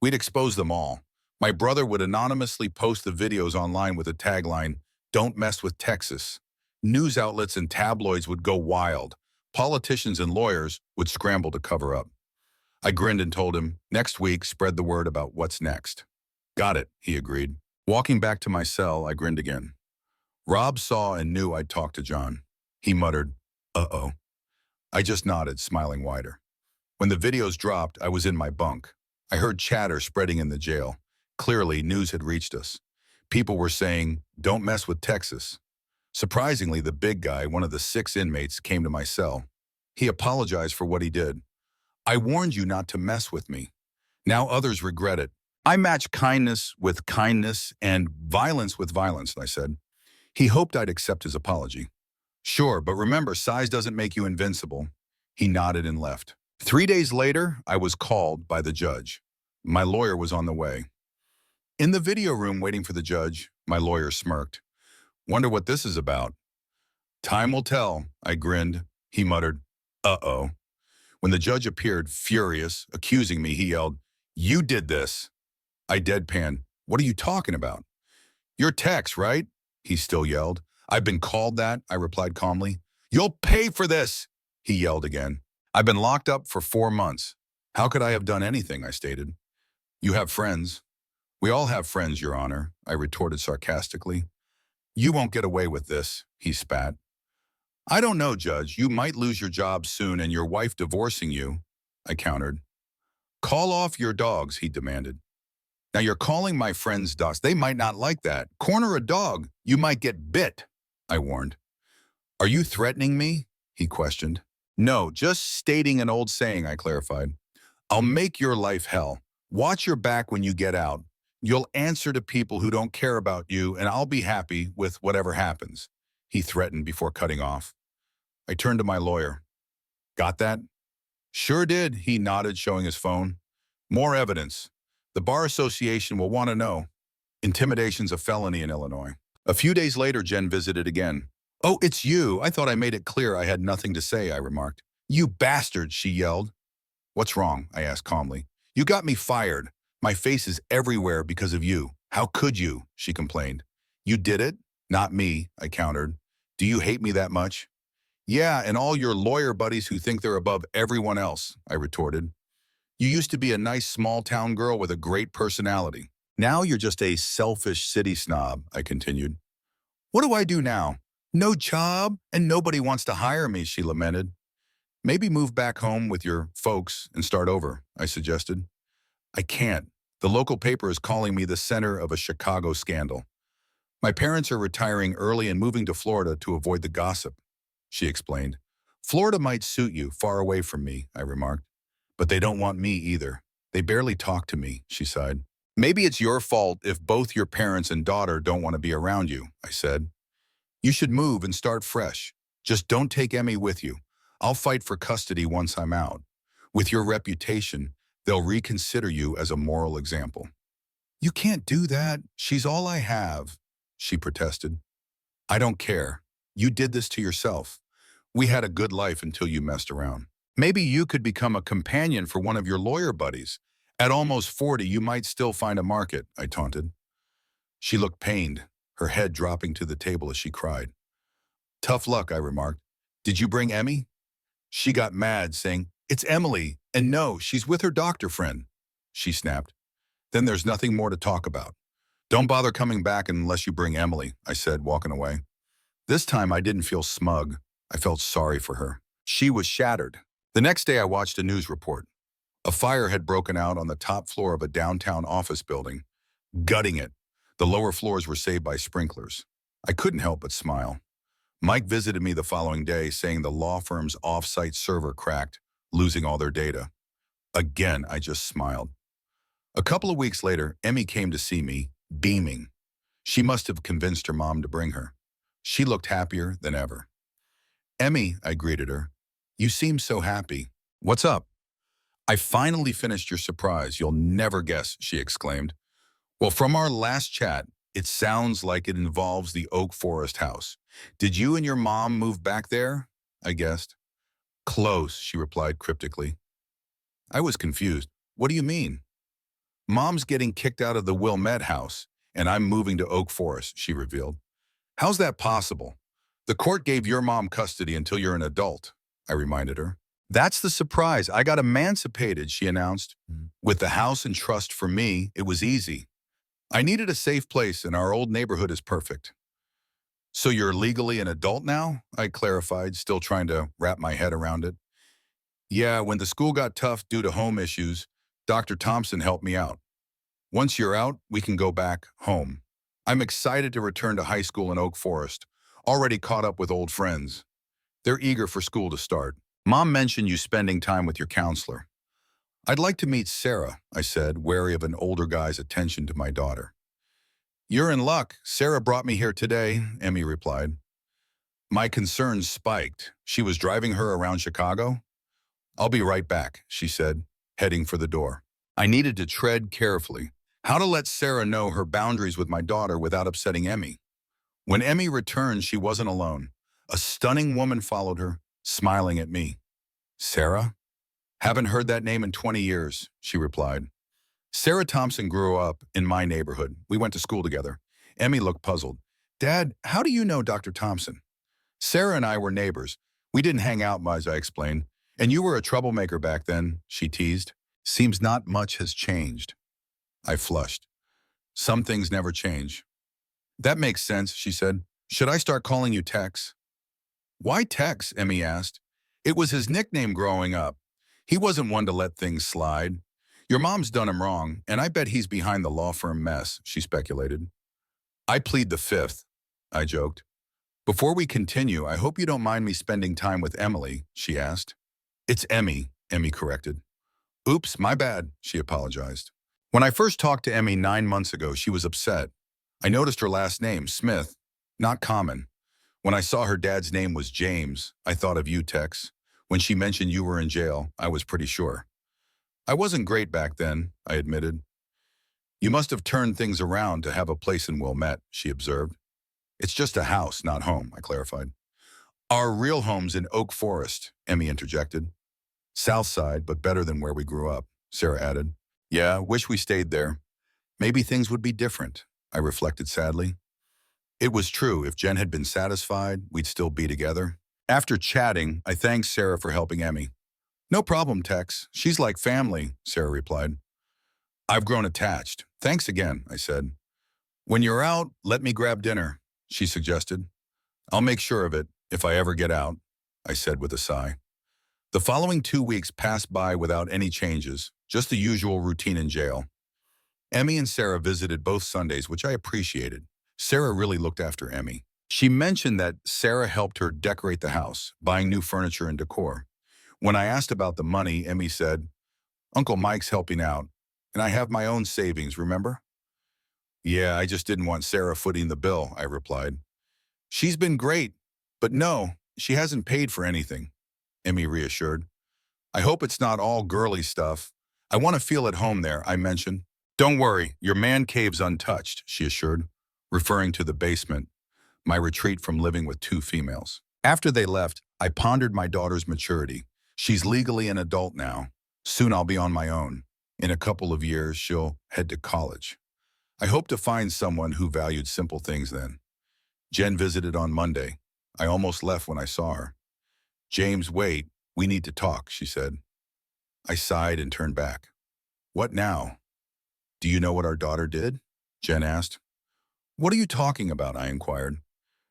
We'd expose them all. My brother would anonymously post the videos online with a tagline, "Don't mess with Texas." News outlets and tabloids would go wild. Politicians and lawyers would scramble to cover up. I grinned and told him, next week, spread the word about what's next. Got it, he agreed. Walking back to my cell, I grinned again. Rob saw and knew I'd talked to John. He muttered, uh-oh. I just nodded, smiling wider. When the videos dropped, I was in my bunk. I heard chatter spreading in the jail. Clearly, news had reached us. People were saying, don't mess with Texas. Surprisingly, the big guy, one of the 6 inmates, came to my cell. He apologized for what he did. I warned you not to mess with me. Now others regret it. I match kindness with kindness and violence with violence, I said. He hoped I'd accept his apology. Sure, but remember, size doesn't make you invincible. He nodded and left. 3 days later, I was called by the judge. My lawyer was on the way. In the video room waiting for the judge, my lawyer smirked. Wonder what this is about. Time will tell, I grinned. He muttered, uh-oh. When the judge appeared, furious, accusing me, he yelled, you did this. I deadpanned. What are you talking about? You're Tex, right? He still yelled. I've been called that, I replied calmly. You'll pay for this, he yelled again. I've been locked up for 4 months. How could I have done anything, I stated. You have friends. We all have friends, Your Honor, I retorted sarcastically. You won't get away with this, he spat. I don't know, Judge. You might lose your job soon and your wife divorcing you, I countered. Call off your dogs, he demanded. Now you're calling my friends dogs. They might not like that. Corner a dog. You might get bit, I warned. Are you threatening me? He questioned. No, just stating an old saying, I clarified. I'll make your life hell. Watch your back when you get out. You'll answer to people who don't care about you, and I'll be happy with whatever happens, he threatened before cutting off. I turned to my lawyer. Got that? Sure did, he nodded, showing his phone. More evidence. The Bar Association will want to know. Intimidation's a felony in Illinois. A few days later, Jen visited again. Oh, it's you. I thought I made it clear I had nothing to say, I remarked. You bastard, she yelled. What's wrong? I asked calmly. You got me fired. My face is everywhere because of you. How could you? She complained. You did it? Not me, I countered. Do you hate me that much? Yeah, and all your lawyer buddies who think they're above everyone else, I retorted. You used to be a nice small-town girl with a great personality. Now you're just a selfish city snob, I continued. What do I do now? No job, and nobody wants to hire me, she lamented. Maybe move back home with your folks and start over, I suggested. I can't. The local paper is calling me the center of a Chicago scandal. My parents are retiring early and moving to Florida to avoid the gossip, she explained. Florida might suit you, far away from me, I remarked. But they don't want me either. They barely talk to me, she sighed. Maybe it's your fault if both your parents and daughter don't want to be around you, I said. You should move and start fresh. Just don't take Emmy with you. I'll fight for custody once I'm out. With your reputation, they'll reconsider you as a moral example. You can't do that. She's all I have, she protested. I don't care. You did this to yourself. We had a good life until you messed around. Maybe you could become a companion for one of your lawyer buddies. At almost 40, you might still find a market, I taunted. She looked pained, her head dropping to the table as she cried. Tough luck, I remarked. Did you bring Emmy? She got mad, saying, It's Emily, and no, she's with her doctor friend. She snapped. Then there's nothing more to talk about. Don't bother coming back unless you bring Emily, I said, walking away. This time I didn't feel smug. I felt sorry for her. She was shattered. The next day I watched a news report. A fire had broken out on the top floor of a downtown office building, gutting it. The lower floors were saved by sprinklers. I couldn't help but smile. Mike visited me the following day, saying the law firm's off-site server cracked, losing all their data. Again, I just smiled. A couple of weeks later, Emmy came to see me, beaming. She must have convinced her mom to bring her. She looked happier than ever. Emmy, I greeted her. You seem so happy. What's up? I finally finished your surprise. You'll never guess, she exclaimed. Well, from our last chat, it sounds like it involves the Oak Forest house. Did you and your mom move back there? I guessed. Close, she replied cryptically. I was confused. What do you mean? Mom's getting kicked out of the Wilmette house, and I'm moving to Oak Forest, she revealed. How's that possible? The court gave your mom custody until you're an adult, I reminded her. That's the surprise. I got emancipated, she announced. With the house in trust for me, it was easy. I needed a safe place, and our old neighborhood is perfect. So you're legally an adult now? I clarified, still trying to wrap my head around it. Yeah, when the school got tough due to home issues, Dr. Thompson helped me out. Once you're out, we can go back home. I'm excited to return to high school in Oak Forest, already caught up with old friends. They're eager for school to start. Mom mentioned you spending time with your counselor. I'd like to meet Sarah, I said, wary of an older guy's attention to my daughter. You're in luck. Sarah brought me here today, Emmy replied. My concerns spiked. She was driving her around Chicago? I'll be right back, she said, heading for the door. I needed to tread carefully. How to let Sarah know her boundaries with my daughter without upsetting Emmy. When Emmy returned, she wasn't alone. A stunning woman followed her, smiling at me. Sarah? Haven't heard that name in 20 years, she replied. Sarah Thompson grew up in my neighborhood. We went to school together. Emmy looked puzzled. Dad, how do you know Dr. Thompson? Sarah and I were neighbors. We didn't hang out much, I explained. And you were a troublemaker back then, she teased. Seems not much has changed. I flushed. Some things never change. That makes sense, she said. Should I start calling you Tex? Why Tex? Emmy asked. It was his nickname growing up. He wasn't one to let things slide. Your mom's done him wrong, and I bet he's behind the law firm mess, she speculated. I plead the fifth, I joked. Before we continue, I hope you don't mind me spending time with Emily, she asked. It's Emmy, Emmy corrected. Oops, my bad, she apologized. When I first talked to Emmy 9 months ago, she was upset. I noticed her last name, Smith, not common. When I saw her dad's name was James, I thought of you, Tex. When she mentioned you were in jail, I was pretty sure. I wasn't great back then, I admitted. You must have turned things around to have a place in Wilmette, she observed. It's just a house, not home, I clarified. Our real home's in Oak Forest, Emmy interjected. South side, but better than where we grew up, Sarah added. Yeah, wish we stayed there. Maybe things would be different, I reflected sadly. It was true. If Jen had been satisfied, we'd still be together. After chatting, I thanked Sarah for helping Emmy. No problem, Tex. She's like family, Sarah replied. I've grown attached. Thanks again, I said. When you're out, let me grab dinner, she suggested. I'll make sure of it if I ever get out, I said with a sigh. The following 2 weeks passed by without any changes, just the usual routine in jail. Emmy and Sarah visited both Sundays, which I appreciated. Sarah really looked after Emmy. She mentioned that Sarah helped her decorate the house, buying new furniture and decor. When I asked about the money, Emmy said, Uncle Mike's helping out, and I have my own savings, remember? Yeah, I just didn't want Sarah footing the bill, I replied. She's been great, but no, she hasn't paid for anything, Emmy reassured. I hope it's not all girly stuff. I want to feel at home there, I mentioned. Don't worry, your man cave's untouched, she assured, referring to the basement, my retreat from living with two females. After they left, I pondered my daughter's maturity. She's legally an adult now. Soon I'll be on my own. In a couple of years, she'll head to college. I hope to find someone who valued simple things then. Jen visited on Monday. I almost left when I saw her. James, wait, we need to talk, she said. I sighed and turned back. What now? Do you know what our daughter did? Jen asked. What are you talking about? I inquired.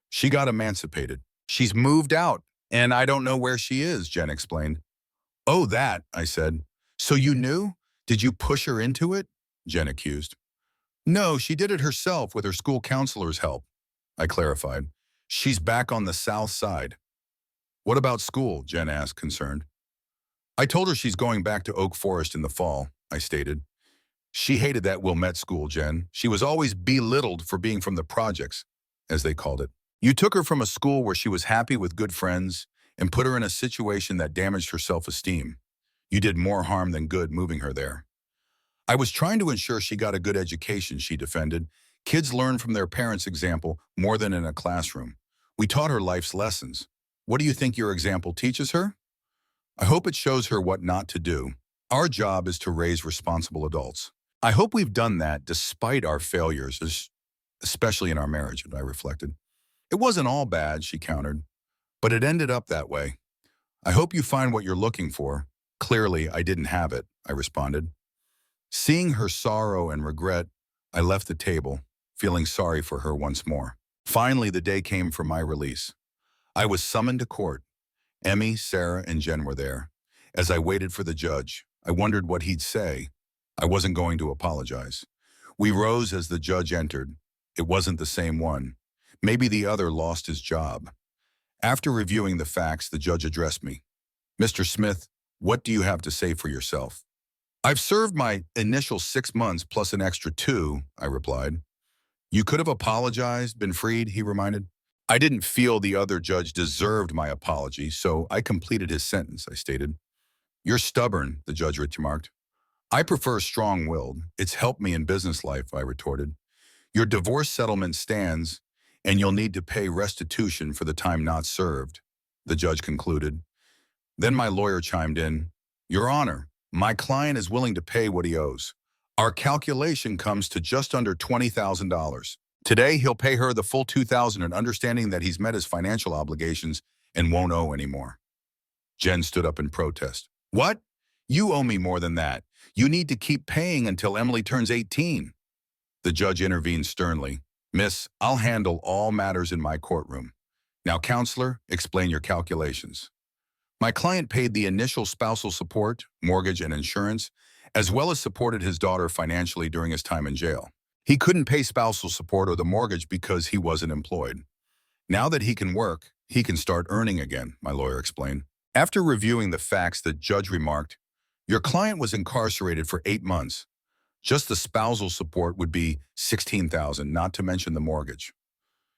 She got emancipated. She's moved out, and I don't know where she is, Jen explained. Oh, that, I said. So you knew? Did you push her into it? Jen accused. No, she did it herself with her school counselor's help, I clarified. She's back on the south side. What about school? Jen asked, concerned. I told her she's going back to Oak Forest in the fall, I stated. She hated that Wilmette school, Jen. She was always belittled for being from the projects, as they called it. You took her from a school where she was happy with good friends and put her in a situation that damaged her self-esteem. You did more harm than good moving her there. I was trying to ensure she got a good education, she defended. Kids learn from their parents' example more than in a classroom. We taught her life's lessons. What do you think your example teaches her? I hope it shows her what not to do. Our job is to raise responsible adults. I hope we've done that despite our failures, especially in our marriage, I reflected. It wasn't all bad, she countered, but it ended up that way. I hope you find what you're looking for. Clearly, I didn't have it, I responded. Seeing her sorrow and regret, I left the table, feeling sorry for her once more. Finally, the day came for my release. I was summoned to court. Emmy, Sarah, and Jen were there. As I waited for the judge, I wondered what he'd say. I wasn't going to apologize. We rose as the judge entered. It wasn't the same one. Maybe the other lost his job. After reviewing the facts, the judge addressed me. Mr. Smith, what do you have to say for yourself? I've served my initial 6 months plus an extra 2, I replied. You could have apologized, been freed, he reminded. I didn't feel the other judge deserved my apology, so I completed his sentence, I stated. You're stubborn, the judge remarked. I prefer strong-willed. It's helped me in business life, I retorted. Your divorce settlement stands, and you'll need to pay restitution for the time not served, the judge concluded. Then my lawyer chimed in. Your Honor, my client is willing to pay what he owes. Our calculation comes to just under $20,000. Today, he'll pay her the full $2,000 in understanding that he's met his financial obligations and won't owe anymore. Jen stood up in protest. What? You owe me more than that. You need to keep paying until Emily turns 18. The judge intervened sternly. Miss, I'll handle all matters in my courtroom. Now, counselor, explain your calculations. My client paid the initial spousal support, mortgage, and insurance, as well as supported his daughter financially during his time in jail. He couldn't pay spousal support or the mortgage because he wasn't employed. Now that he can work, he can start earning again, my lawyer explained. After reviewing the facts, the judge remarked, your client was incarcerated for 8 months. Just the spousal support would be $16,000, not to mention the mortgage.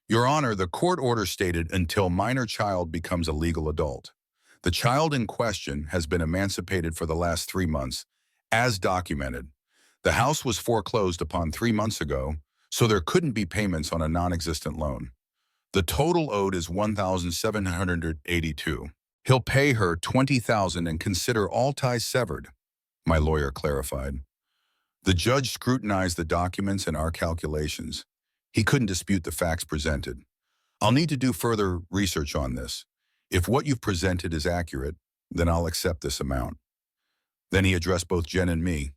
Your Honor, the court order stated until minor child becomes a legal adult. The child in question has been emancipated for the last 3 months, as documented. The house was foreclosed upon 3 months ago, so there couldn't be payments on a non-existent loan. The total owed is $1,782. He'll pay her $20,000 and consider all ties severed, my lawyer clarified. The judge scrutinized the documents and our calculations. He couldn't dispute the facts presented. I'll need to do further research on this. If what you've presented is accurate, then I'll accept this amount. Then he addressed both Jen and me.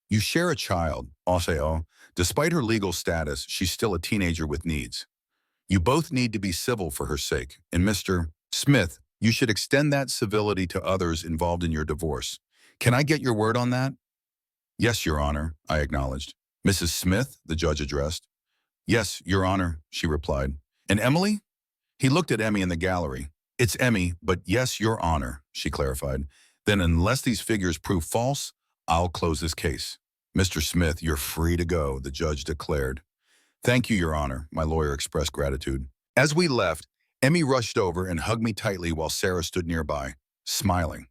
You share a child, also. Despite her legal status, she's still a teenager with needs. You both need to be civil for her sake. And Mr. Smith, you should extend that civility to others involved in your divorce. Can I get your word on that? Yes, Your Honor, I acknowledged. Mrs. Smith, the judge addressed. Yes, Your Honor, she replied. And Emily? He looked at Emmy in the gallery. It's Emmy, but yes, Your Honor, she clarified. Then unless these figures prove false, I'll close this case. Mr. Smith, you're free to go, the judge declared. Thank you, Your Honor, my lawyer expressed gratitude. As we left, Emmy rushed over and hugged me tightly while Sarah stood nearby, smiling.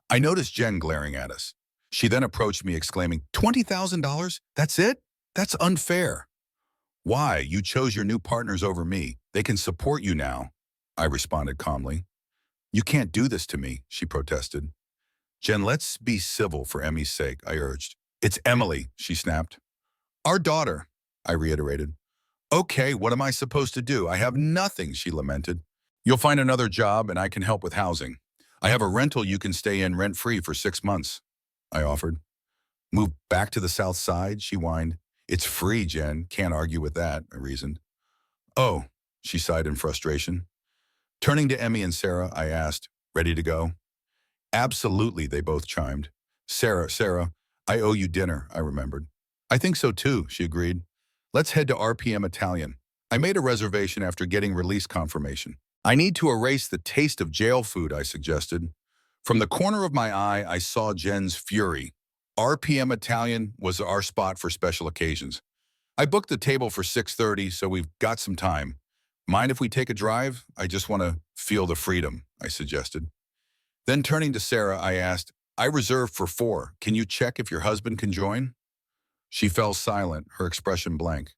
I noticed Jen glaring at us. She then approached me exclaiming, $20,000? That's it? That's unfair. Why? You chose your new partners over me. They can support you now. I responded calmly. You can't do this to me, she protested. Jen, let's be civil for Emmy's sake, I urged. It's Emily, she snapped. Our daughter, I reiterated. Okay, what am I supposed to do? I have nothing, she lamented. You'll find another job and I can help with housing. I have a rental you can stay in rent-free for 6 months, I offered. Move back to the south side, she whined. It's free, Jen. Can't argue with that, I reasoned. Oh, she sighed in frustration. Turning to Emmy and Sarah, I asked, ready to go? Absolutely, they both chimed. Sarah, I owe you dinner, I remembered. I think so too, she agreed. Let's head to RPM Italian. I made a reservation after getting release confirmation. I need to erase the taste of jail food, I suggested. From the corner of my eye, I saw Jen's fury. RPM Italian was our spot for special occasions. I booked the table for 6:30, so we've got some time. Mind if we take a drive? I just want to feel the freedom, I suggested. Then turning to Sarah, I asked, I reserved for 4. Can you check if your husband can join? She fell silent, her expression blank.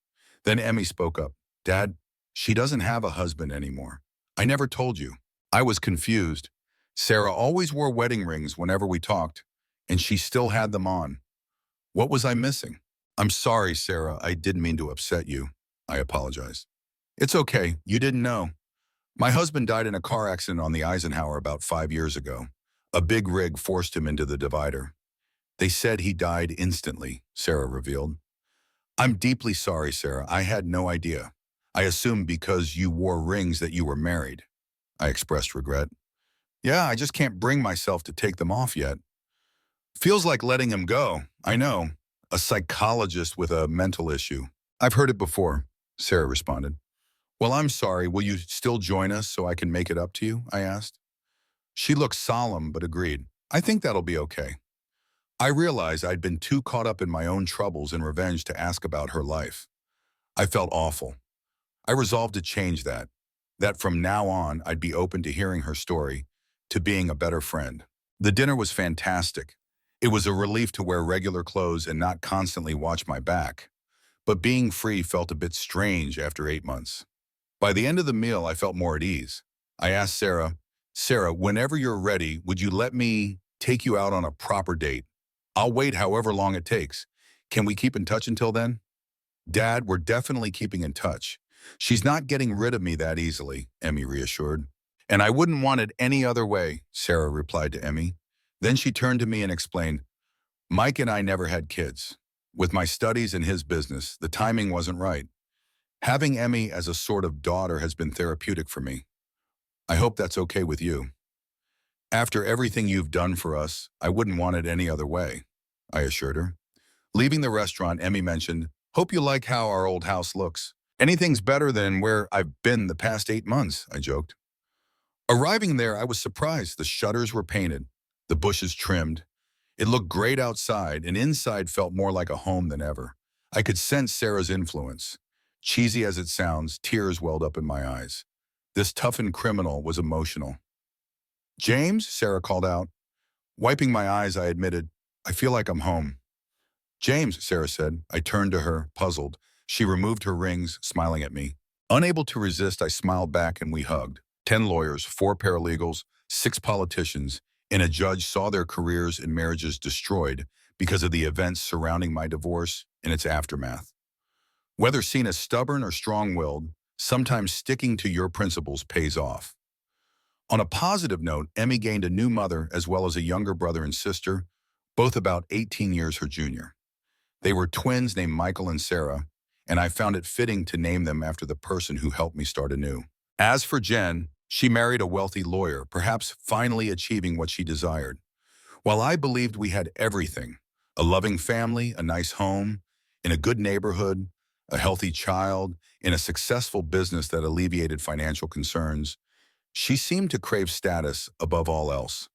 Then Emmy spoke up. Dad, she doesn't have a husband anymore. I never told you. I was confused. Sarah always wore wedding rings whenever we talked, and she still had them on. What was I missing? I'm sorry, Sarah. I didn't mean to upset you. I apologized. It's okay. You didn't know. My husband died in a car accident on the Eisenhower about 5 years ago. A big rig forced him into the divider. They said he died instantly, Sarah revealed. I'm deeply sorry, Sarah. I had no idea. I assumed because you wore rings that you were married. I expressed regret. Yeah, I just can't bring myself to take them off yet. Feels like letting him go. I know. A psychologist with a mental issue. I've heard it before, Sarah responded. Well, I'm sorry. Will you still join us so I can make it up to you? I asked. She looked solemn but agreed. I think that'll be okay. I realized I'd been too caught up in my own troubles and revenge to ask about her life. I felt awful. I resolved to change that from now on I'd be open to hearing her story, to being a better friend. The dinner was fantastic. It was a relief to wear regular clothes and not constantly watch my back. But being free felt a bit strange after 8 months. By the end of the meal, I felt more at ease. I asked Sarah, whenever you're ready, would you let me take you out on a proper date? I'll wait however long it takes. Can we keep in touch until then? Dad, we're definitely keeping in touch. She's not getting rid of me that easily, Emmy reassured. And I wouldn't want it any other way, Sarah replied to Emmy. Then she turned to me and explained, Mike and I never had kids. With my studies and his business, the timing wasn't right. Having Emmy as a sort of daughter has been therapeutic for me. I hope that's okay with you. After everything you've done for us, I wouldn't want it any other way, I assured her. Leaving the restaurant, Emmy mentioned, hope you like how our old house looks. Anything's better than where I've been the past 8 months, I joked. Arriving there, I was surprised. The shutters were painted, the bushes trimmed. It looked great outside, and inside felt more like a home than ever. I could sense Sarah's influence. Cheesy as it sounds, tears welled up in my eyes. This toughened criminal was emotional. James, Sarah called out. Wiping my eyes, I admitted, I feel like I'm home. James, Sarah said. I turned to her, puzzled. She removed her rings, smiling at me. Unable to resist, I smiled back and we hugged. 10 lawyers, 4 paralegals, 6 politicians, and a judge saw their careers and marriages destroyed because of the events surrounding my divorce and its aftermath. Whether seen as stubborn or strong-willed, sometimes sticking to your principles pays off. On a positive note, Emmy gained a new mother as well as a younger brother and sister, both about 18 years her junior. They were twins named Michael and Sarah, and I found it fitting to name them after the person who helped me start anew. As for Jen, she married a wealthy lawyer, perhaps finally achieving what she desired. While I believed we had everything, a loving family, a nice home, in a good neighborhood, a healthy child, in a successful business that alleviated financial concerns, she seemed to crave status above all else.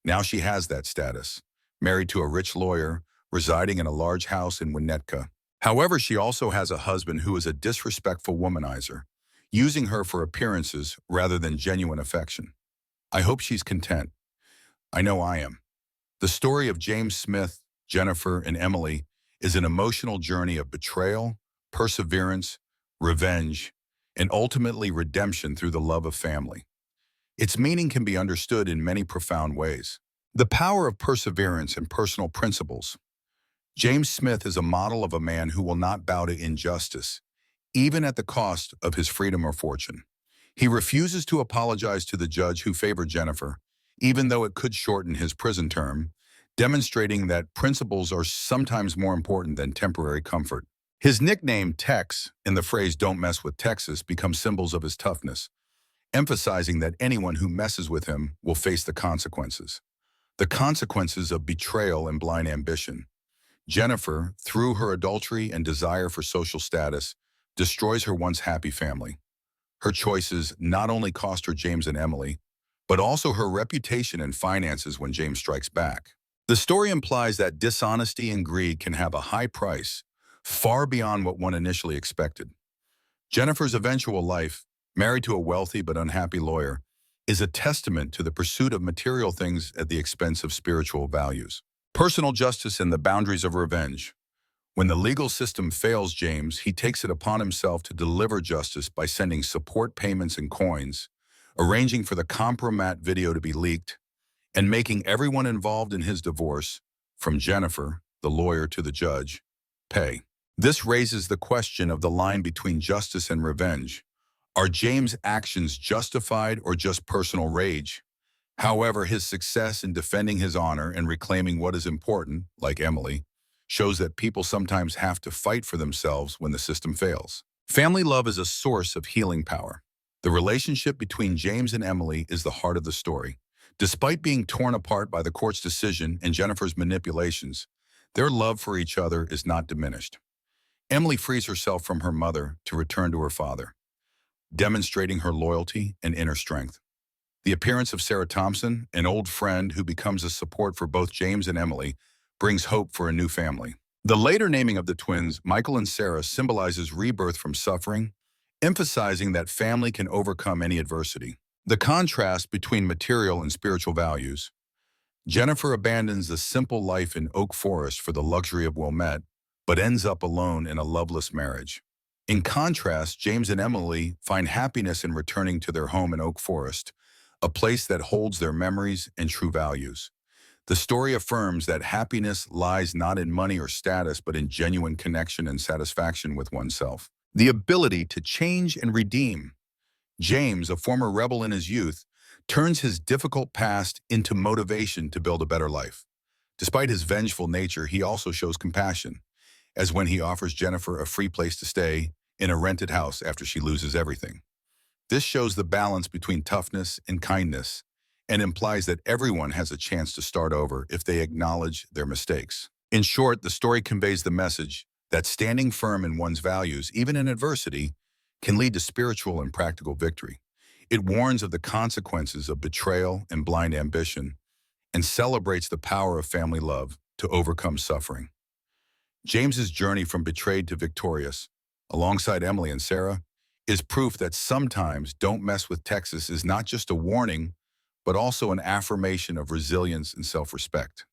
Now she has that status, married to a rich lawyer, residing in a large house in Winnetka. However, she also has a husband who is a disrespectful womanizer, using her for appearances rather than genuine affection. I hope she's content. I know I am. The story of James Smith, Jennifer, and Emily is an emotional journey of betrayal, perseverance, revenge, and ultimately redemption through the love of family. Its meaning can be understood in many profound ways. The power of perseverance and personal principles. James Smith is a model of a man who will not bow to injustice, even at the cost of his freedom or fortune. He refuses to apologize to the judge who favored Jennifer, even though it could shorten his prison term, demonstrating that principles are sometimes more important than temporary comfort. His nickname, Tex, and the phrase "don't mess with Texas" become symbols of his toughness, emphasizing that anyone who messes with him will face the consequences. The consequences of betrayal and blind ambition. Jennifer, through her adultery and desire for social status, destroys her once happy family. Her choices not only cost her James and Emily, but also her reputation and finances when James strikes back. The story implies that dishonesty and greed can have a high price, far beyond what one initially expected. Jennifer's eventual life, married to a wealthy but unhappy lawyer, is a testament to the pursuit of material things at the expense of spiritual values. Personal justice and the boundaries of revenge. When the legal system fails James, he takes it upon himself to deliver justice by sending support payments and coins, arranging for the compromat video to be leaked, and making everyone involved in his divorce, from Jennifer, the lawyer, to the judge, pay. This raises the question of the line between justice and revenge. Are James' actions justified or just personal rage? However, his success in defending his honor and reclaiming what is important, like Emily, shows that people sometimes have to fight for themselves when the system fails. Family love is a source of healing power. The relationship between James and Emily is the heart of the story. Despite being torn apart by the court's decision and Jennifer's manipulations, their love for each other is not diminished. Emily frees herself from her mother to return to her father, demonstrating her loyalty and inner strength. The appearance of Sarah Thompson, an old friend who becomes a support for both James and Emily, brings hope for a new family. The later naming of the twins, Michael and Sarah, symbolizes rebirth from suffering, emphasizing that family can overcome any adversity. The contrast between material and spiritual values. Jennifer abandons the simple life in Oak Forest for the luxury of Wilmette, but ends up alone in a loveless marriage. In contrast, James and Emily find happiness in returning to their home in Oak Forest, a place that holds their memories and true values. The story affirms that happiness lies not in money or status, but in genuine connection and satisfaction with oneself. The ability to change and redeem. James, a former rebel in his youth, turns his difficult past into motivation to build a better life. Despite his vengeful nature, he also shows compassion, as when he offers Jennifer a free place to stay in a rented house after she loses everything. This shows the balance between toughness and kindness, and implies that everyone has a chance to start over if they acknowledge their mistakes. In short, the story conveys the message that standing firm in one's values, even in adversity, can lead to spiritual and practical victory. It warns of the consequences of betrayal and blind ambition, and celebrates the power of family love to overcome suffering. James's journey from betrayed to victorious, alongside Emily and Sarah, is proof that sometimes "don't mess with Texas" is not just a warning, but also an affirmation of resilience and self-respect.